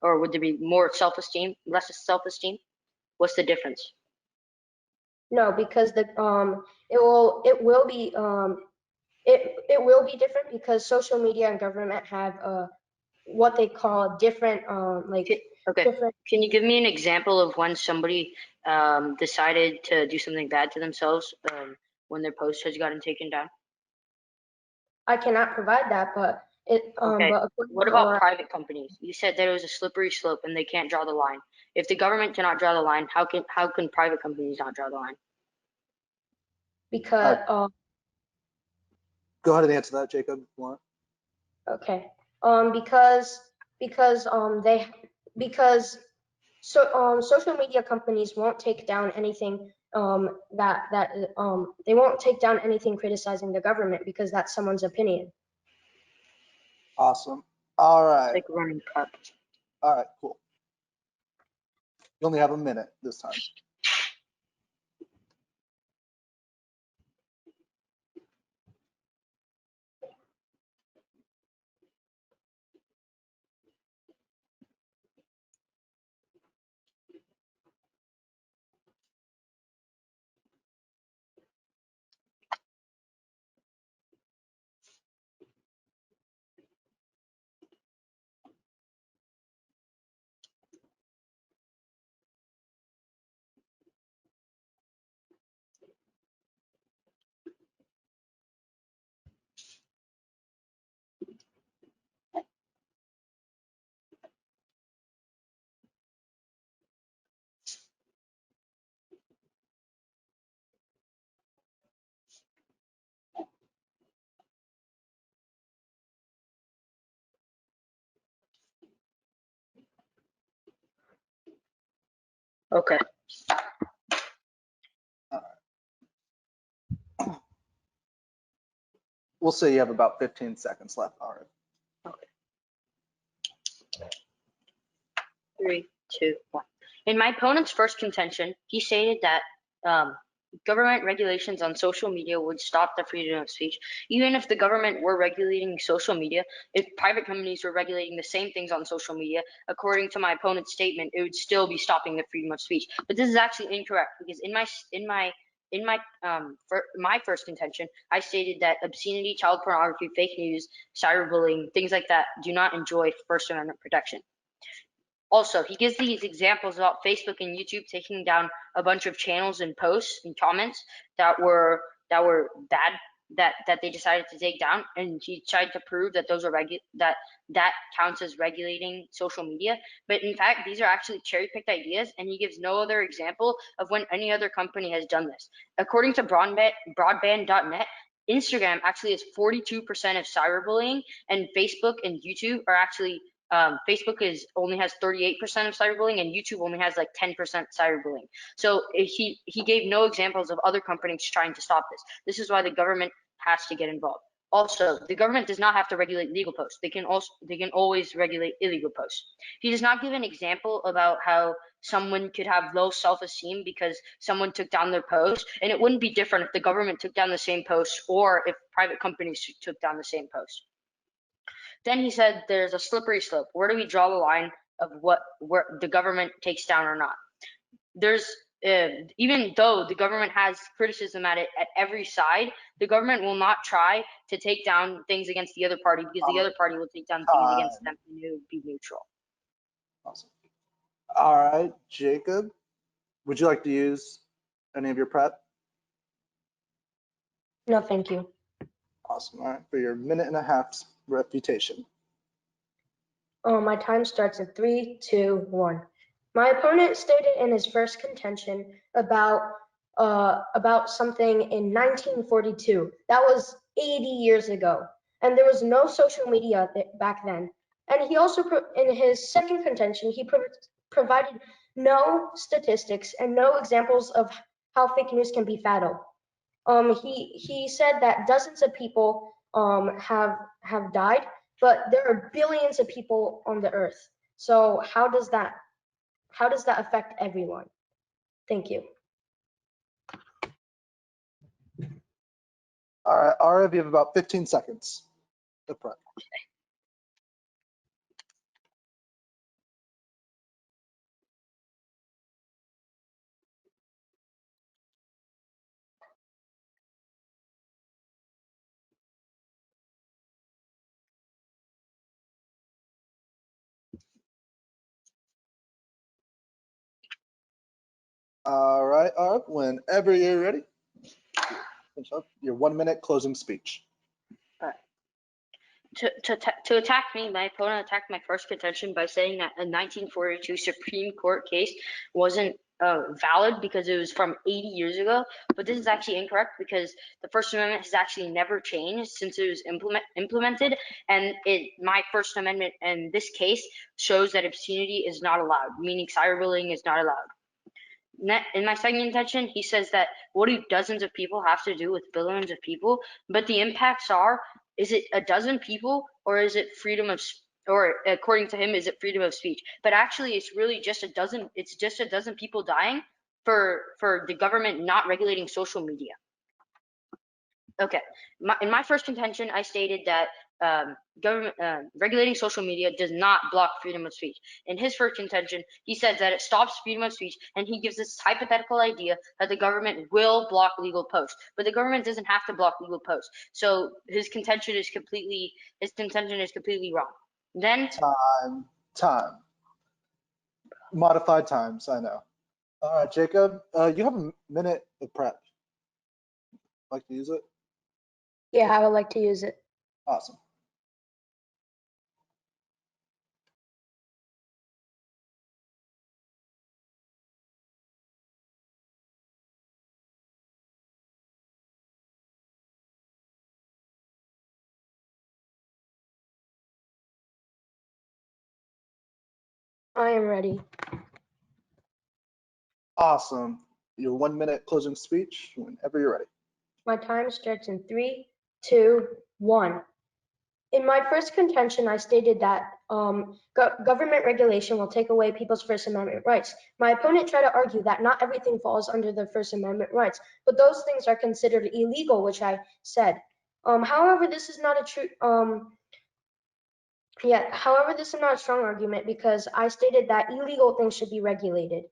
[SPEAKER 5] Or would there be more self-esteem, less self-esteem? What's the difference?
[SPEAKER 6] No, because it will be different because social media and government have what they call different
[SPEAKER 5] Okay,
[SPEAKER 6] different.
[SPEAKER 5] can you give me an example of when somebody decided to do something bad to themselves when their post has gotten taken down?
[SPEAKER 6] I cannot provide that, but
[SPEAKER 5] Okay,
[SPEAKER 6] but according
[SPEAKER 5] what
[SPEAKER 6] to
[SPEAKER 5] about
[SPEAKER 6] our,
[SPEAKER 5] private companies? You said that it was a slippery slope and they can't draw the line. If the government cannot draw the line, how can private companies not draw the line?
[SPEAKER 6] because
[SPEAKER 4] Go ahead and answer that, Jacob, if you want.
[SPEAKER 6] okay because they because social media companies won't take down anything they won't take down anything criticizing the government because that's someone's opinion.
[SPEAKER 4] Awesome. All
[SPEAKER 5] It's
[SPEAKER 4] right.
[SPEAKER 5] like running cup.
[SPEAKER 4] All right, cool. You only have a minute this time.
[SPEAKER 5] Okay.
[SPEAKER 4] We'll say you have about 15 seconds left, Arif.
[SPEAKER 5] Okay. 3, 2, 1. In my opponent's first contention, he stated that government regulations on social media would stop the freedom of speech. Even if the government were regulating social media, if private companies were regulating the same things on social media, according to my opponent's statement, it would still be stopping the freedom of speech. But this is actually incorrect because my first contention, I stated that obscenity, child pornography, fake news, cyberbullying, things like that do not enjoy First Amendment protection. Also, he gives these examples about Facebook and YouTube taking down a bunch of channels and posts and comments that were bad, that they decided to take down, and he tried to prove that those are that counts as regulating social media. But in fact, these are actually cherry-picked ideas, and he gives no other example of when any other company has done this. According to broadband.net, Instagram actually has 42% of cyberbullying, and Facebook and YouTube are actually Facebook only has 38% of cyberbullying, and YouTube only has like 10% cyberbullying. So he gave no examples of other companies trying to stop this. This is why the government has to get involved. Also, the government does not have to regulate legal posts. They can always regulate illegal posts. He does not give an example about how someone could have low self-esteem because someone took down their post, and it wouldn't be different if the government took down the same post or if private companies took down the same post. Then he said there's a slippery slope. Where do we draw the line of where the government takes down or not? There's even though the government has criticism at every side, the government will not try to take down things against the other party because the other party will take down things against them, and it would be neutral.
[SPEAKER 4] Awesome. All right, Jacob, would you like to use any of your prep?
[SPEAKER 6] No, thank you.
[SPEAKER 4] Awesome. All right, for your 1.5 minute refutation.
[SPEAKER 6] My time starts in 3, 2, 1. My opponent stated in his first contention about something in 1942. That was 80 years ago, and there was no social media back then. And he also, in his second contention, he provided no statistics and no examples of how fake news can be fatal. He said that dozens of people have died, but there are billions of people on the earth. So how does that affect everyone? Thank you.
[SPEAKER 4] All right, Ara, you have about 15 seconds to prep. All right, Ara, whenever you're ready, finish up your 1 minute closing speech.
[SPEAKER 5] To attack me, my opponent attacked my first contention by saying that a 1942 Supreme Court case wasn't valid because it was from 80 years ago. But this is actually incorrect because the First Amendment has actually never changed since it was implemented. And my First Amendment in this case shows that obscenity is not allowed, meaning cyberbullying is not allowed. In my second contention, he says that what do dozens of people have to do with billions of people? But the impacts are, is it a dozen people or is it freedom of, or according to him, is it freedom of speech? But actually, it's really just a dozen. It's just a dozen people dying for the government not regulating social media. Okay, in my first contention, I stated that government regulating social media does not block freedom of speech. In his first contention, he says that it stops freedom of speech, and he gives this hypothetical idea that the government will block legal posts, but the government doesn't have to block legal posts. So his contention is completely wrong. Then
[SPEAKER 4] Time. Modified times, I know. All right, Jacob, you have a minute of prep. Like to use it?
[SPEAKER 6] Yeah, I would like to use it.
[SPEAKER 4] Awesome.
[SPEAKER 6] I am ready.
[SPEAKER 4] Awesome. Your 1 minute closing speech whenever you're ready.
[SPEAKER 6] My time starts in 3, 2, 1. In my first contention, I stated that government regulation will take away people's First Amendment rights. My opponent tried to argue that not everything falls under the First Amendment rights, but those things are considered illegal, which I said. However, this is not a true. However, this is not a strong argument because I stated that illegal things should be regulated.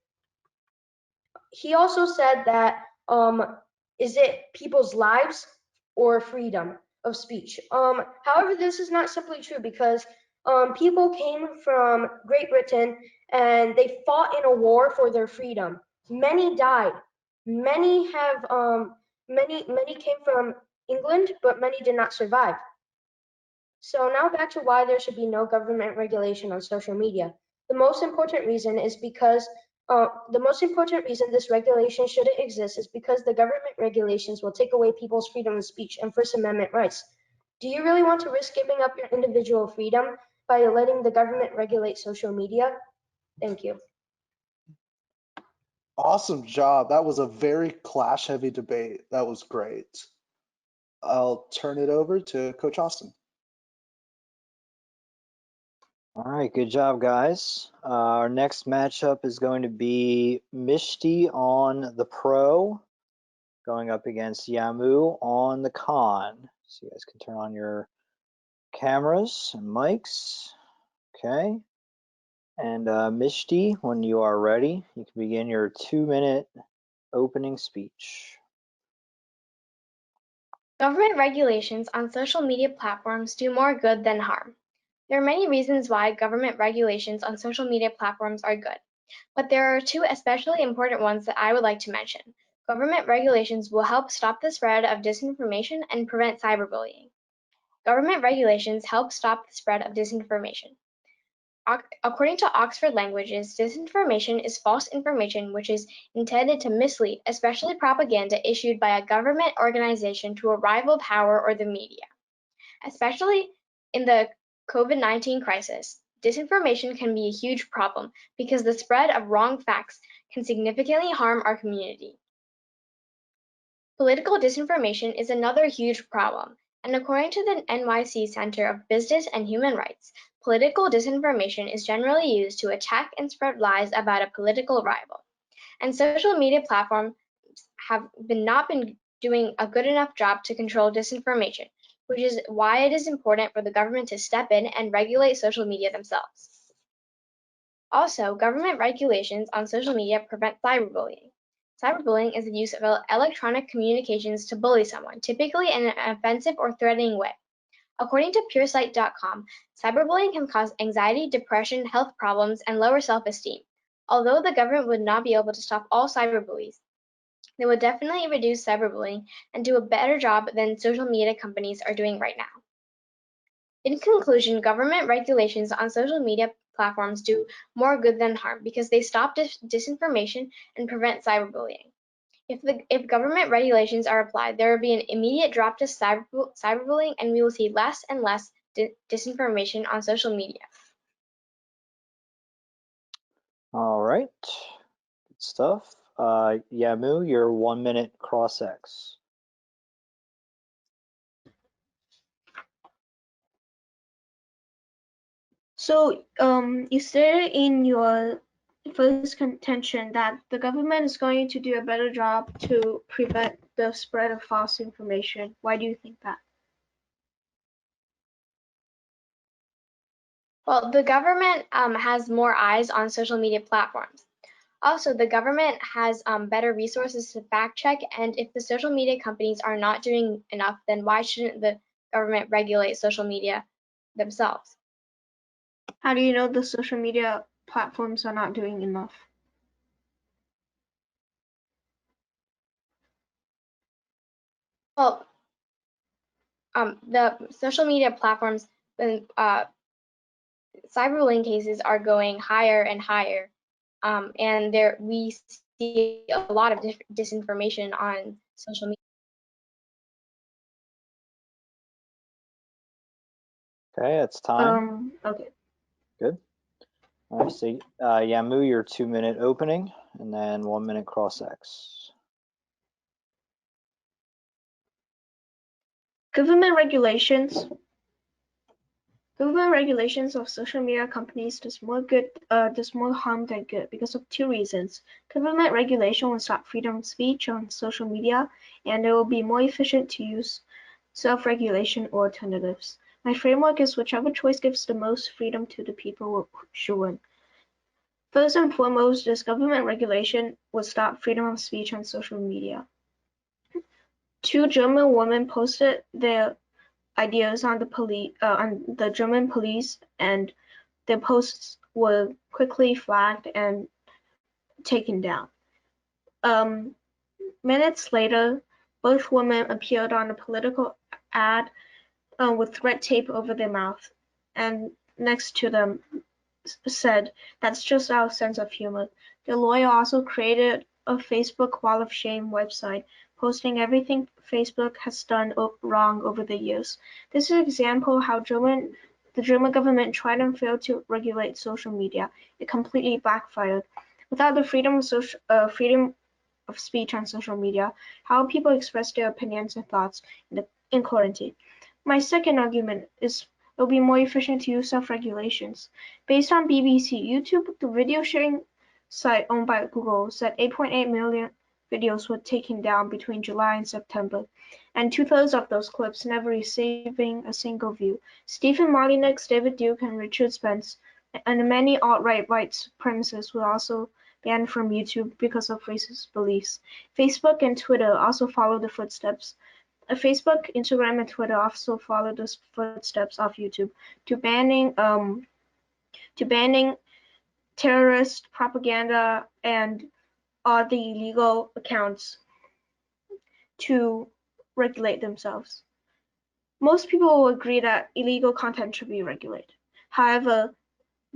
[SPEAKER 6] He also said that is it people's lives or freedom of speech? However, this is not simply true because people came from Great Britain and they fought in a war for their freedom. Many died. Many came from England, but many did not survive. So now back to why there should be no government regulation on social media. The most important reason is because this regulation shouldn't exist is because the government regulations will take away people's freedom of speech and First Amendment rights. Do you really want to risk giving up your individual freedom by letting the government regulate social media? Thank you.
[SPEAKER 4] Awesome job. That was a very clash-heavy debate. That was great. I'll turn it over to Coach Austin.
[SPEAKER 1] All right, good job, guys. Our next matchup is going to be Mishti on the pro, going up against Yamu on the con. So you guys can turn on your cameras and mics. Okay. And Mishti, when you are ready, you can begin your 2-minute opening speech.
[SPEAKER 7] Government regulations on social media platforms do more good than harm. There are many reasons why government regulations on social media platforms are good, but there are two especially important ones that I would like to mention. Government regulations will help stop the spread of disinformation and prevent cyberbullying. Government regulations help stop the spread of disinformation. According to Oxford Languages, disinformation is false information which is intended to mislead, especially propaganda issued by a government organization to a rival power or the media. Especially in the COVID-19 crisis, disinformation can be a huge problem because the spread of wrong facts can significantly harm our community. Political disinformation is another huge problem, and according to the NYC Center of Business and Human Rights, political disinformation is generally used to attack and spread lies about a political rival. And social media platforms have not been doing a good enough job to control disinformation, which is why it is important for the government to step in and regulate social media themselves. Also, government regulations on social media prevent cyberbullying. Cyberbullying is the use of electronic communications to bully someone, typically in an offensive or threatening way. According to PureSite.com, cyberbullying can cause anxiety, depression, health problems, and lower self-esteem. Although the government would not be able to stop all cyberbullies, they would definitely reduce cyberbullying and do a better job than social media companies are doing right now. In conclusion, government regulations on social media platforms do more good than harm because they stop disinformation and prevent cyberbullying. If government regulations are applied, there will be an immediate drop to cyberbullying, and we will see less and less disinformation on social media.
[SPEAKER 1] All right, good stuff. Yamu, your 1-minute cross-X.
[SPEAKER 2] So, you stated in your first contention that the government is going to do a better job to prevent the spread of false information. Why do you think that?
[SPEAKER 7] Well, the government has more eyes on social media platforms. Also, the government has better resources to fact check, and if the social media companies are not doing enough, then why shouldn't the government regulate social media themselves?
[SPEAKER 2] How do you know the social media platforms are not doing enough?
[SPEAKER 7] Well, the social media platforms, cyberbullying cases are going higher and higher, and we see a lot of disinformation on social media.
[SPEAKER 1] Okay, it's time.
[SPEAKER 2] Okay.
[SPEAKER 1] Good. All right, so Yamu, your 2-minute opening, and then 1-minute cross-X.
[SPEAKER 2] Government regulations of social media companies does more harm than good because of two reasons. Government regulation will stop freedom of speech on social media, and it will be more efficient to use self-regulation or alternatives. My framework is whichever choice gives the most freedom to the people should win. First and foremost, this government regulation will stop freedom of speech on social media. 2 German women posted their ideas on the German police, and their posts
[SPEAKER 6] were quickly flagged and taken down. Minutes later, both women appeared on a political ad with red tape over their mouth, and next to them said, "That's just our sense of humor." The lawyer also created a Facebook Wall of Shame website, posting everything Facebook has done wrong over the years. This is an example of how the German government tried and failed to regulate social media. It completely backfired. Without the freedom of speech on social media, how people express their opinions and thoughts in quarantine. My second argument is it will be more efficient to use self-regulations. Based on BBC, YouTube, the video sharing site owned by Google, said 8.8 million videos were taken down between July and September, and 2/3 of those clips never receiving a single view. Stephen Martinez, David Duke, and Richard Spence, and many alt-right white supremacists were also banned from YouTube because of racist beliefs. Facebook and Twitter also followed the footsteps. Facebook, Instagram, and Twitter also followed the footsteps of YouTube to banning terrorist propaganda and all the illegal accounts to regulate themselves. Most people will agree that illegal content should be regulated. However,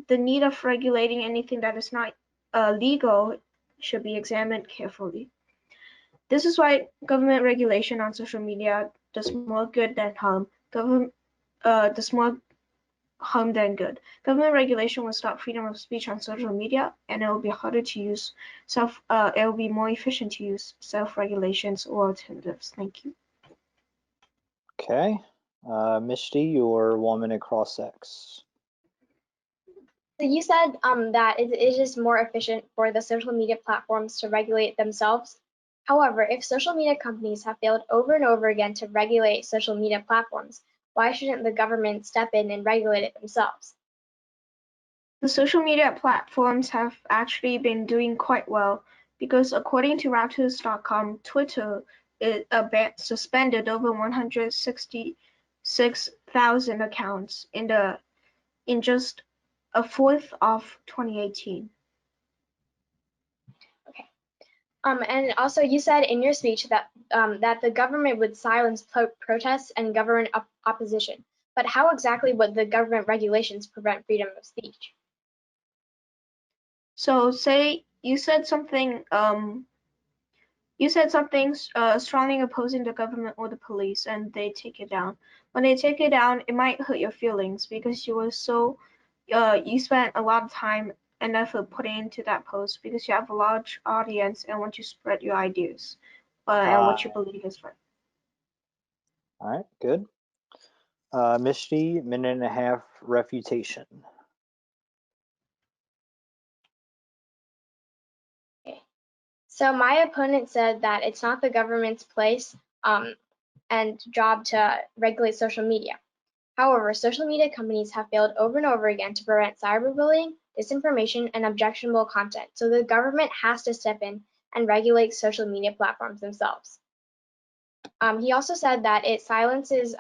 [SPEAKER 6] the need of regulating anything that is not legal should be examined carefully. This is why government regulation on social media does more good than harm. Does more harm than good. Government regulation will stop freedom of speech on social media, and it will be harder to use it will be more efficient to use self-regulations or alternatives. Thank you.
[SPEAKER 1] Okay. Misty, your 1 minute cross X.
[SPEAKER 7] So you said that it is more efficient for the social media platforms to regulate themselves. However, if social media companies have failed over and over again to regulate social media platforms, why shouldn't the government step in and regulate it themselves?
[SPEAKER 6] The social media platforms have actually been doing quite well because according to Reuters.com, Twitter suspended over 166,000 accounts in just a fourth of 2018.
[SPEAKER 7] Okay. And also you said in your speech that that the government would silence protests and government opposition. But how exactly would the government regulations prevent freedom of speech?
[SPEAKER 6] So say you said something strongly opposing the government or the police, and they take it down. When they take it down, it might hurt your feelings because you spent a lot of time and effort putting into that post because you have a large audience and want to spread your ideas and what you believe is right.
[SPEAKER 1] All right, good. Misty, 1.5 minute refutation.
[SPEAKER 7] Okay. So my opponent said that it's not the government's place and job to regulate social media. However, social media companies have failed over and over again to prevent cyberbullying, disinformation, and objectionable content, so the government has to step in and regulate social media platforms themselves. He also said that it silences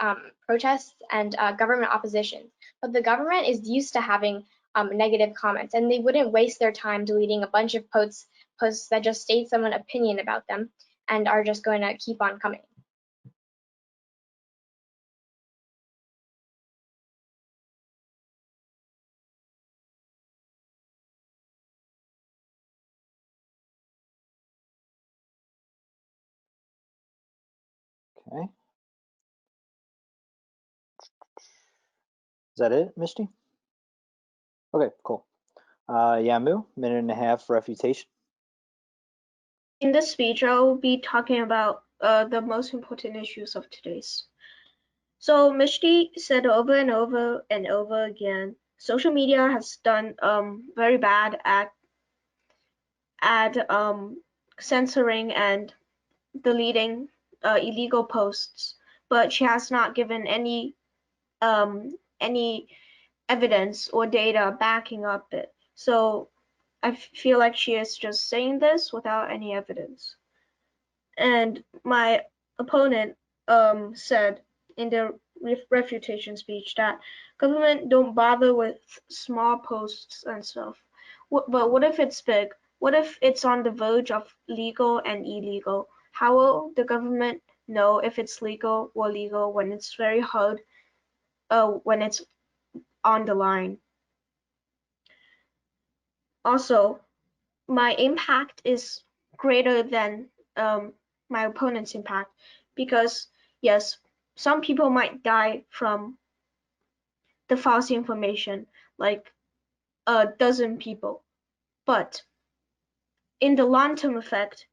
[SPEAKER 7] protests and government opposition, but the government is used to having negative comments, and they wouldn't waste their time deleting a bunch of posts that just state someone's opinion about them and are just going to keep on coming.
[SPEAKER 1] Okay. Is that it, Misty? Okay, cool. Yamu, 1.5 minute refutation.
[SPEAKER 6] In this speech, I will be talking about the most important issues of today's. So Mishti said over and over and over again, social media has done very bad at censoring and deleting illegal posts, but she has not given any evidence or data backing up it. So I feel like she is just saying this without any evidence. And my opponent said
[SPEAKER 2] in the refutation speech that government don't bother with small posts and stuff. But what if it's big? What if it's on the verge of legal and illegal? How will the government know if it's legal or illegal when it's very hard, when it's on the line? Also, my impact is greater than my opponent's impact because, yes, some people might die from the false information, like a dozen people. But in the long-term effect,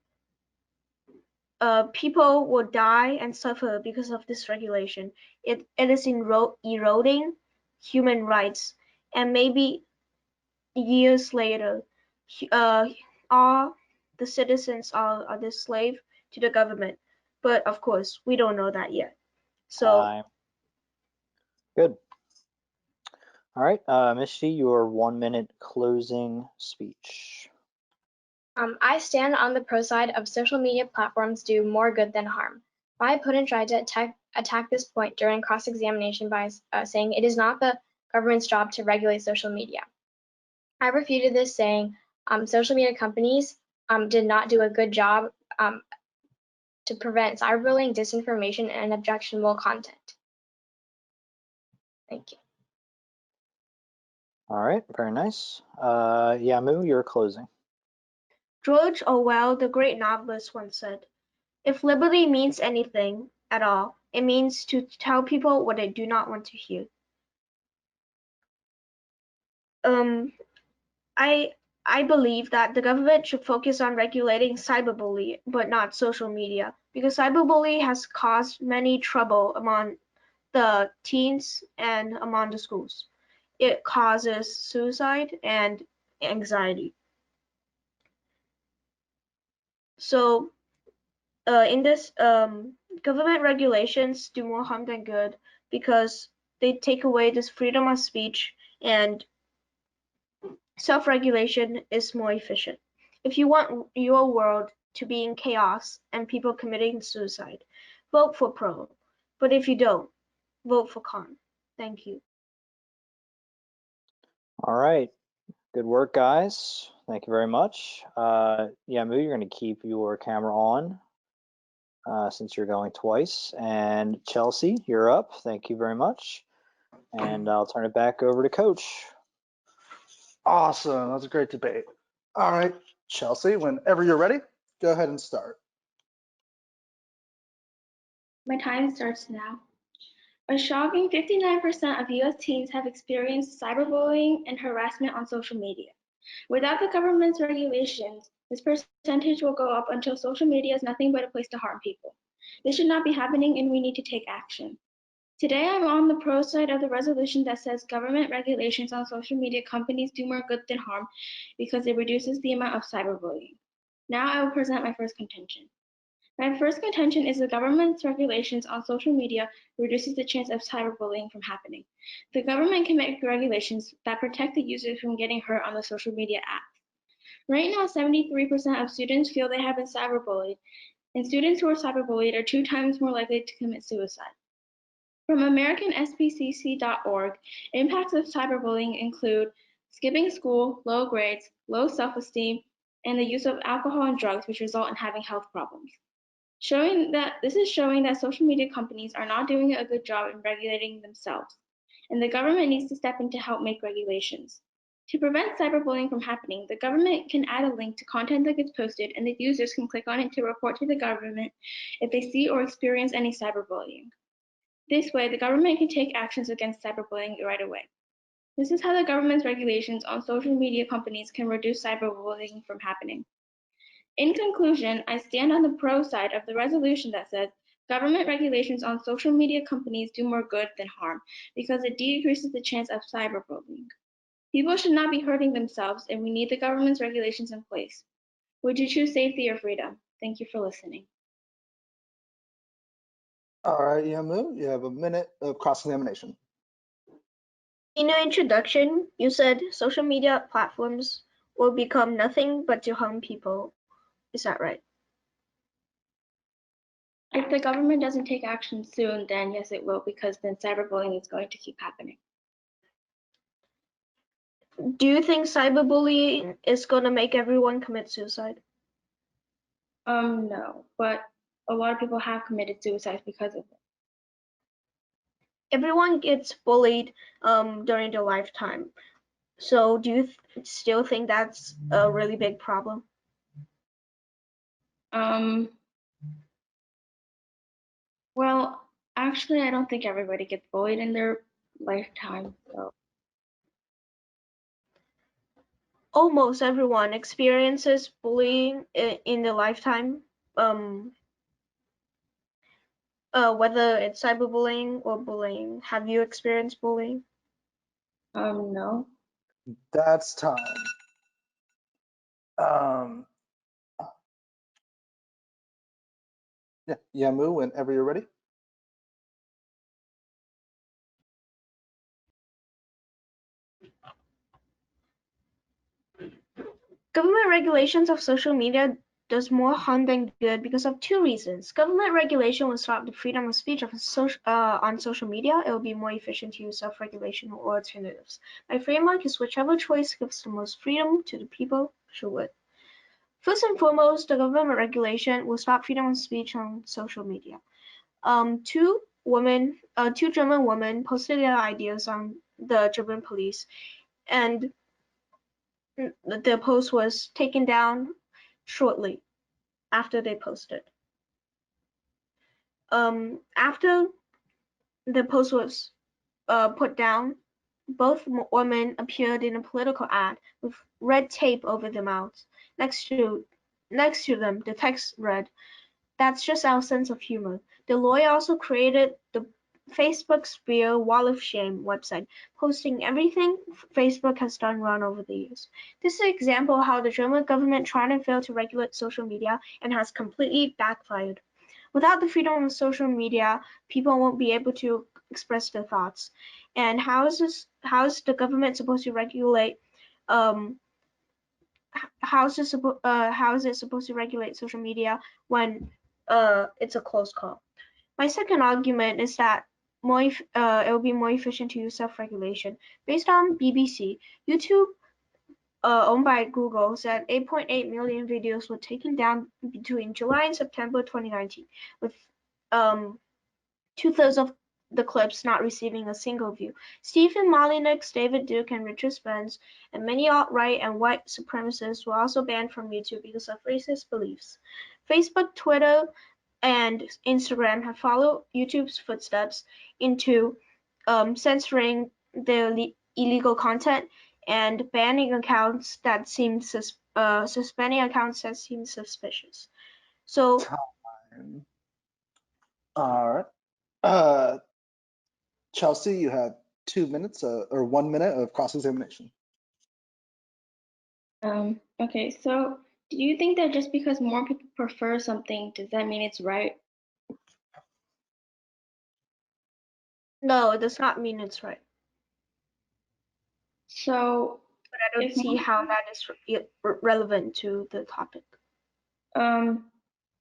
[SPEAKER 2] people will die and suffer because of this regulation. It is eroding human rights, and maybe years later, all the citizens are the slave to the government. But of course, we don't know that yet. So
[SPEAKER 1] Time. Good. All right, Misty, your 1 minute closing speech.
[SPEAKER 7] I stand on the pro side of social media platforms do more good than harm. My opponent tried to attack this point during cross-examination by saying it is not the government's job to regulate social media. I refuted this, saying social media companies did not do a good job to prevent cyberbullying, disinformation, and objectionable content. Thank you.
[SPEAKER 1] All right, very nice. Yamu, your closing.
[SPEAKER 2] George Orwell, the great novelist, once said, "If liberty means anything at all, it means to tell people what they do not want to hear." I believe that the government should focus on regulating cyberbullying, but not social media, because cyberbullying has caused many trouble among the teens and among the schools. It causes suicide and anxiety. So, in this, government regulations do more harm than good because they take away this freedom of speech, and self-regulation is more efficient. If you want your world to be in chaos and people committing suicide, vote for pro. But if you don't, vote for con. Thank you.
[SPEAKER 1] All right, good work, guys. Thank you very much. Yamu, you're going to keep your camera on since you're going twice. And Chelsea, you're up. Thank you very much. And I'll turn it back over to Coach.
[SPEAKER 4] Awesome. That was a great debate. All right, Chelsea, whenever you're ready, go ahead and start.
[SPEAKER 3] My time starts now. A shocking 59% of US teens have experienced cyberbullying and harassment on social media. Without the government's regulations, this percentage will go up until social media is nothing but a place to harm people. This should not be happening, and we need to take action. Today, I'm on the pro side of the resolution that says government regulations on social media companies do more good than harm because it reduces the amount of cyberbullying. Now I will present my first contention. My first contention is the government's regulations on social media reduces the chance of cyberbullying from happening. The government can make regulations that protect the users from getting hurt on the social media apps. Right now, 73% of students feel they have been cyberbullied, and students who are cyberbullied are 2 times more likely to commit suicide. From AmericanSPCC.org, impacts of cyberbullying include skipping school, low grades, low self-esteem, and the use of alcohol and drugs, which result in having health problems. This is showing that social media companies are not doing a good job in regulating themselves, and the government needs to step in to help make regulations. To prevent cyberbullying from happening, the government can add a link to content that gets posted, and the users can click on it to report to the government if they see or experience any cyberbullying. This way, the government can take actions against cyberbullying right away. This is how the government's regulations on social media companies can reduce cyberbullying from happening. In conclusion, I stand on the pro side of the resolution that says government regulations on social media companies do more good than harm because it decreases the chance of cyberbullying. People should not be hurting themselves, and we need the government's regulations in place. Would you choose safety or freedom? Thank you for listening.
[SPEAKER 4] All right, Yamu, you have a minute of cross-examination.
[SPEAKER 2] In your introduction, you said social media platforms will become nothing but to harm people. Is that right?
[SPEAKER 8] If the government doesn't take action soon, then yes, it will, because then cyberbullying is going to keep happening.
[SPEAKER 6] Do you think cyberbullying is going to make everyone commit suicide?
[SPEAKER 8] No, but a lot of people have committed suicide because of it.
[SPEAKER 6] Everyone gets bullied during their lifetime. So do you still think that's a really big problem?
[SPEAKER 8] Well, actually, I don't think everybody gets bullied in their lifetime. So,
[SPEAKER 6] Almost everyone experiences bullying in their lifetime, whether it's cyberbullying or bullying. Have you experienced bullying?
[SPEAKER 8] no.
[SPEAKER 4] That's time. Yeah, Yamu, whenever you're ready.
[SPEAKER 6] Government regulations of social media does more harm than good because of two reasons. Government regulation will stop the freedom of speech on social media. It will be more efficient to use self-regulation or alternatives. My framework is whichever choice gives the most freedom to the people should win. First and foremost, the government regulation will stop freedom of speech on social media. Two German women posted their ideas on the German police, and the post was taken down shortly after they posted. After the post was put down, both women appeared in a political ad with red tape over their mouths. Next to them, the text read, "That's just our sense of humor." The lawyer also created the Facebook Spear Wall of Shame website, posting everything Facebook has done wrong over the years. This is an example of how the German government tried and failed to regulate social media and has completely backfired. Without the freedom of social media, people won't be able to express their thoughts. And how is the government supposed to regulate how is it supposed to regulate social media when it's a close call? My second argument is that it will be more efficient to use self-regulation. Based on BBC, YouTube, owned by Google, said 8.8 million videos were taken down between July and September 2019, with 2/3 of the clips not receiving a single view. Stephen Molyneux, David Duke, and Richard Spence, and many alt-right and white supremacists were also banned from YouTube because of racist beliefs. Facebook, Twitter, and Instagram have followed YouTube's footsteps into censoring their illegal content and banning accounts that seem suspending accounts that seem suspicious. So,
[SPEAKER 4] Time. All right. Chelsea, you have 2 minutes or 1 minute of cross-examination.
[SPEAKER 8] Okay, so do you think that just because more people prefer something, does that mean it's right?
[SPEAKER 6] no, it does not mean it's right.
[SPEAKER 8] So,
[SPEAKER 6] But I don't see how that is relevant to the topic.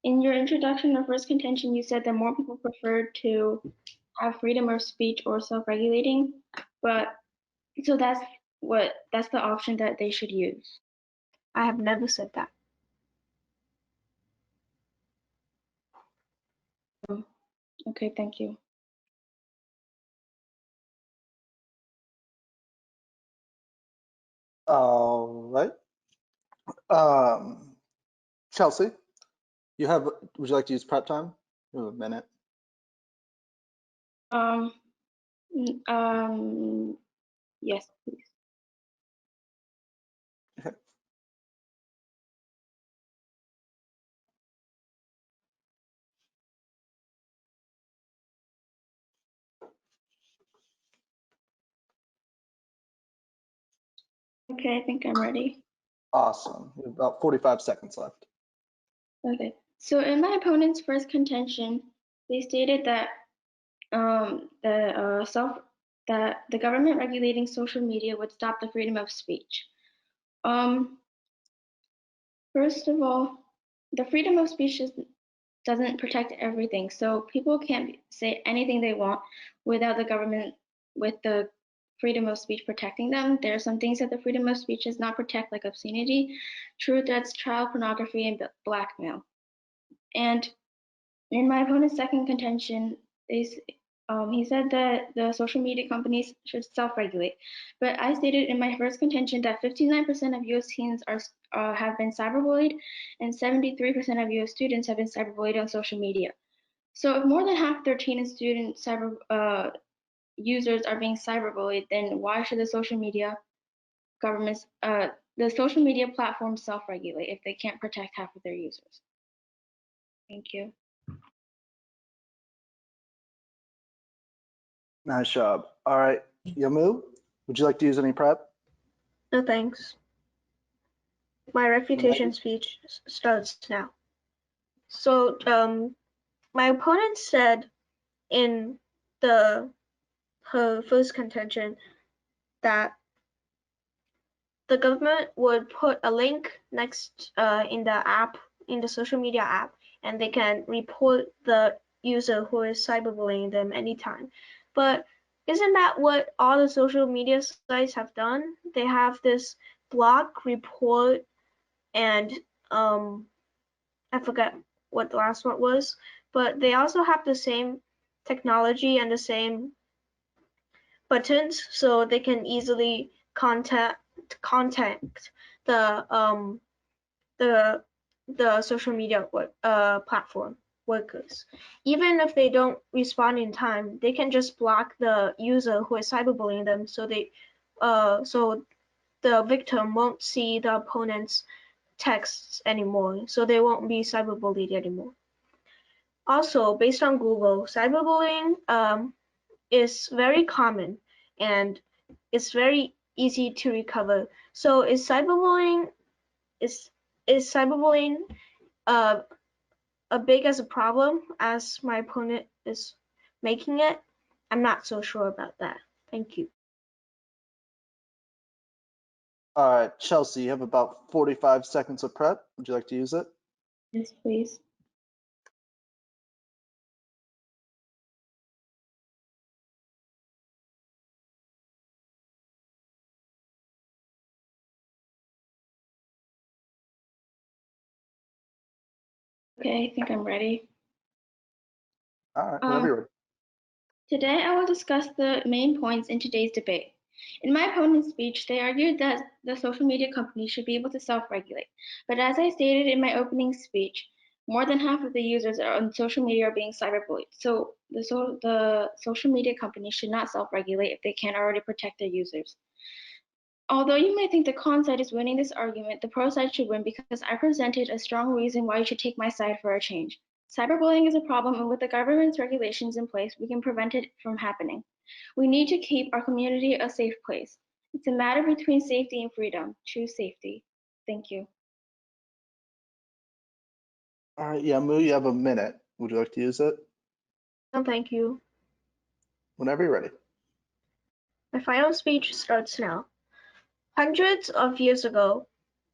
[SPEAKER 8] in your introduction or first contention, you said that more people prefer to have freedom of speech or self-regulating, but so that's the option that they should use.
[SPEAKER 6] I have never said that.
[SPEAKER 8] Okay, thank you.
[SPEAKER 4] All right. Chelsea, would you like to use prep time? You have a minute.
[SPEAKER 8] Yes, please.
[SPEAKER 4] Okay.
[SPEAKER 8] Okay, I think I'm ready.
[SPEAKER 4] Awesome. We have about 45 seconds left.
[SPEAKER 8] Okay, so in my opponent's first contention, they stated that that the government regulating social media would stop the freedom of speech. First of all, the freedom of speech doesn't protect everything. So people can't say anything they want without the government, with the freedom of speech protecting them. There are some things that the freedom of speech does not protect, like obscenity, true threats, child pornography, and blackmail. And in my opponent's second contention, he said that the social media companies should self-regulate. But I stated in my first contention that 59% of U.S. teens have been cyberbullied, and 73% of U.S. students have been cyberbullied on social media. So if more than half their teen and student users are being cyberbullied, then why should the social media platforms self-regulate if they can't protect half of their users? Thank you.
[SPEAKER 4] Nice job. All right, Yamu, would you like to use any prep?
[SPEAKER 2] No thanks. My refutation speech starts now. So, my opponent said in her first contention that the government would put a link next in the social media app, and they can report the user who is cyberbullying them anytime. But isn't that what all the social media sites have done? They have this block, report, and I forgot what the last one was, but they also have the same technology and the same buttons, so they can easily contact the the social media platform workers. Even if they don't respond in time, they can just block the user who is cyberbullying them, so the victim won't see the opponent's texts anymore, so they won't be cyberbullied anymore. Also, based on Google, cyberbullying is very common and it's very easy to recover. So is cyberbullying uh, a big as a problem as my opponent is making it? I'm not so sure about that. Thank you.
[SPEAKER 4] All right, Chelsea, you have about 45 seconds of prep. Would you like to use it?
[SPEAKER 8] Yes, please. Okay, I think I'm ready.
[SPEAKER 4] All right, whenever you're ready.
[SPEAKER 8] Today, I will discuss the main points in today's debate. In my opponent's speech, they argued that the social media companies should be able to self-regulate. But as I stated in my opening speech, more than half of the users on social media are being cyberbullied. So the social media companies should not self-regulate if they can't already protect their users. Although you may think the con side is winning this argument, the pro side should win because I presented a strong reason why you should take my side for a change. Cyberbullying is a problem, and with the government's regulations in place, we can prevent it from happening. We need to keep our community a safe place. It's a matter between safety and freedom. Choose safety. Thank you.
[SPEAKER 4] All right, Yamu, you have a minute. Would you like to use it?
[SPEAKER 2] No, thank you.
[SPEAKER 4] Whenever you're ready.
[SPEAKER 2] My final speech starts now. Hundreds of years ago,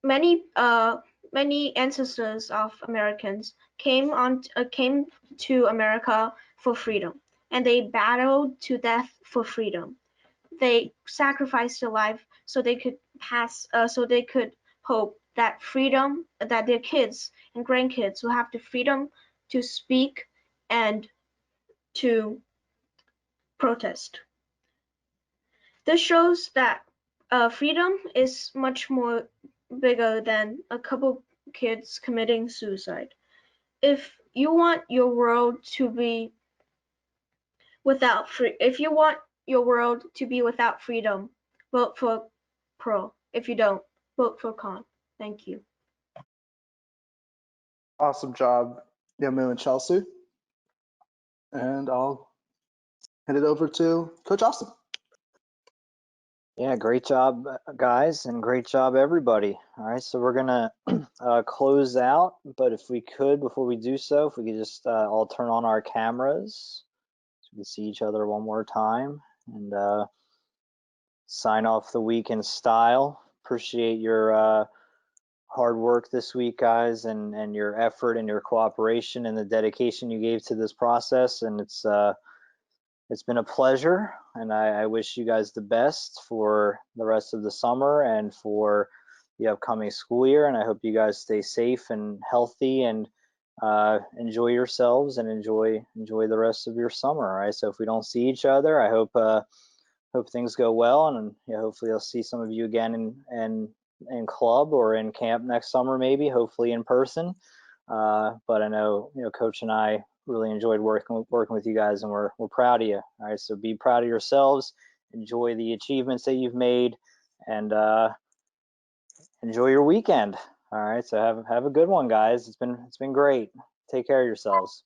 [SPEAKER 2] many ancestors of Americans came to America for freedom, and they battled to death for freedom. They sacrificed their life so they could hope that their kids and grandkids will have the freedom to speak and to protest. This shows that freedom is much more bigger than a couple kids committing suicide. If you want your world to be without freedom, vote for pro. If you don't, vote for con. Thank you.
[SPEAKER 4] Awesome job, Yamu and Chelsea. And I'll hand it over to Coach Austin.
[SPEAKER 1] Yeah, great job, guys, and great job, everybody. All right, so we're gonna close out, but if we could, before we do so, if we could just all turn on our cameras so we can see each other one more time and sign off the week in style. Appreciate your hard work this week, guys, and your effort and your cooperation and the dedication you gave to this process. And it's been a pleasure, and I wish you guys the best for the rest of the summer and for the upcoming school year. And I hope you guys stay safe and healthy and enjoy yourselves and enjoy the rest of your summer. All right. So if we don't see each other, I hope things go well, and hopefully I'll see some of you again in club or in camp next summer, maybe, hopefully in person. But I know Coach and I really enjoyed working with you guys, and we're proud of you. All right, so be proud of yourselves, enjoy the achievements that you've made, and enjoy your weekend. All right, so have a good one, guys. It's been great. Take care of yourselves.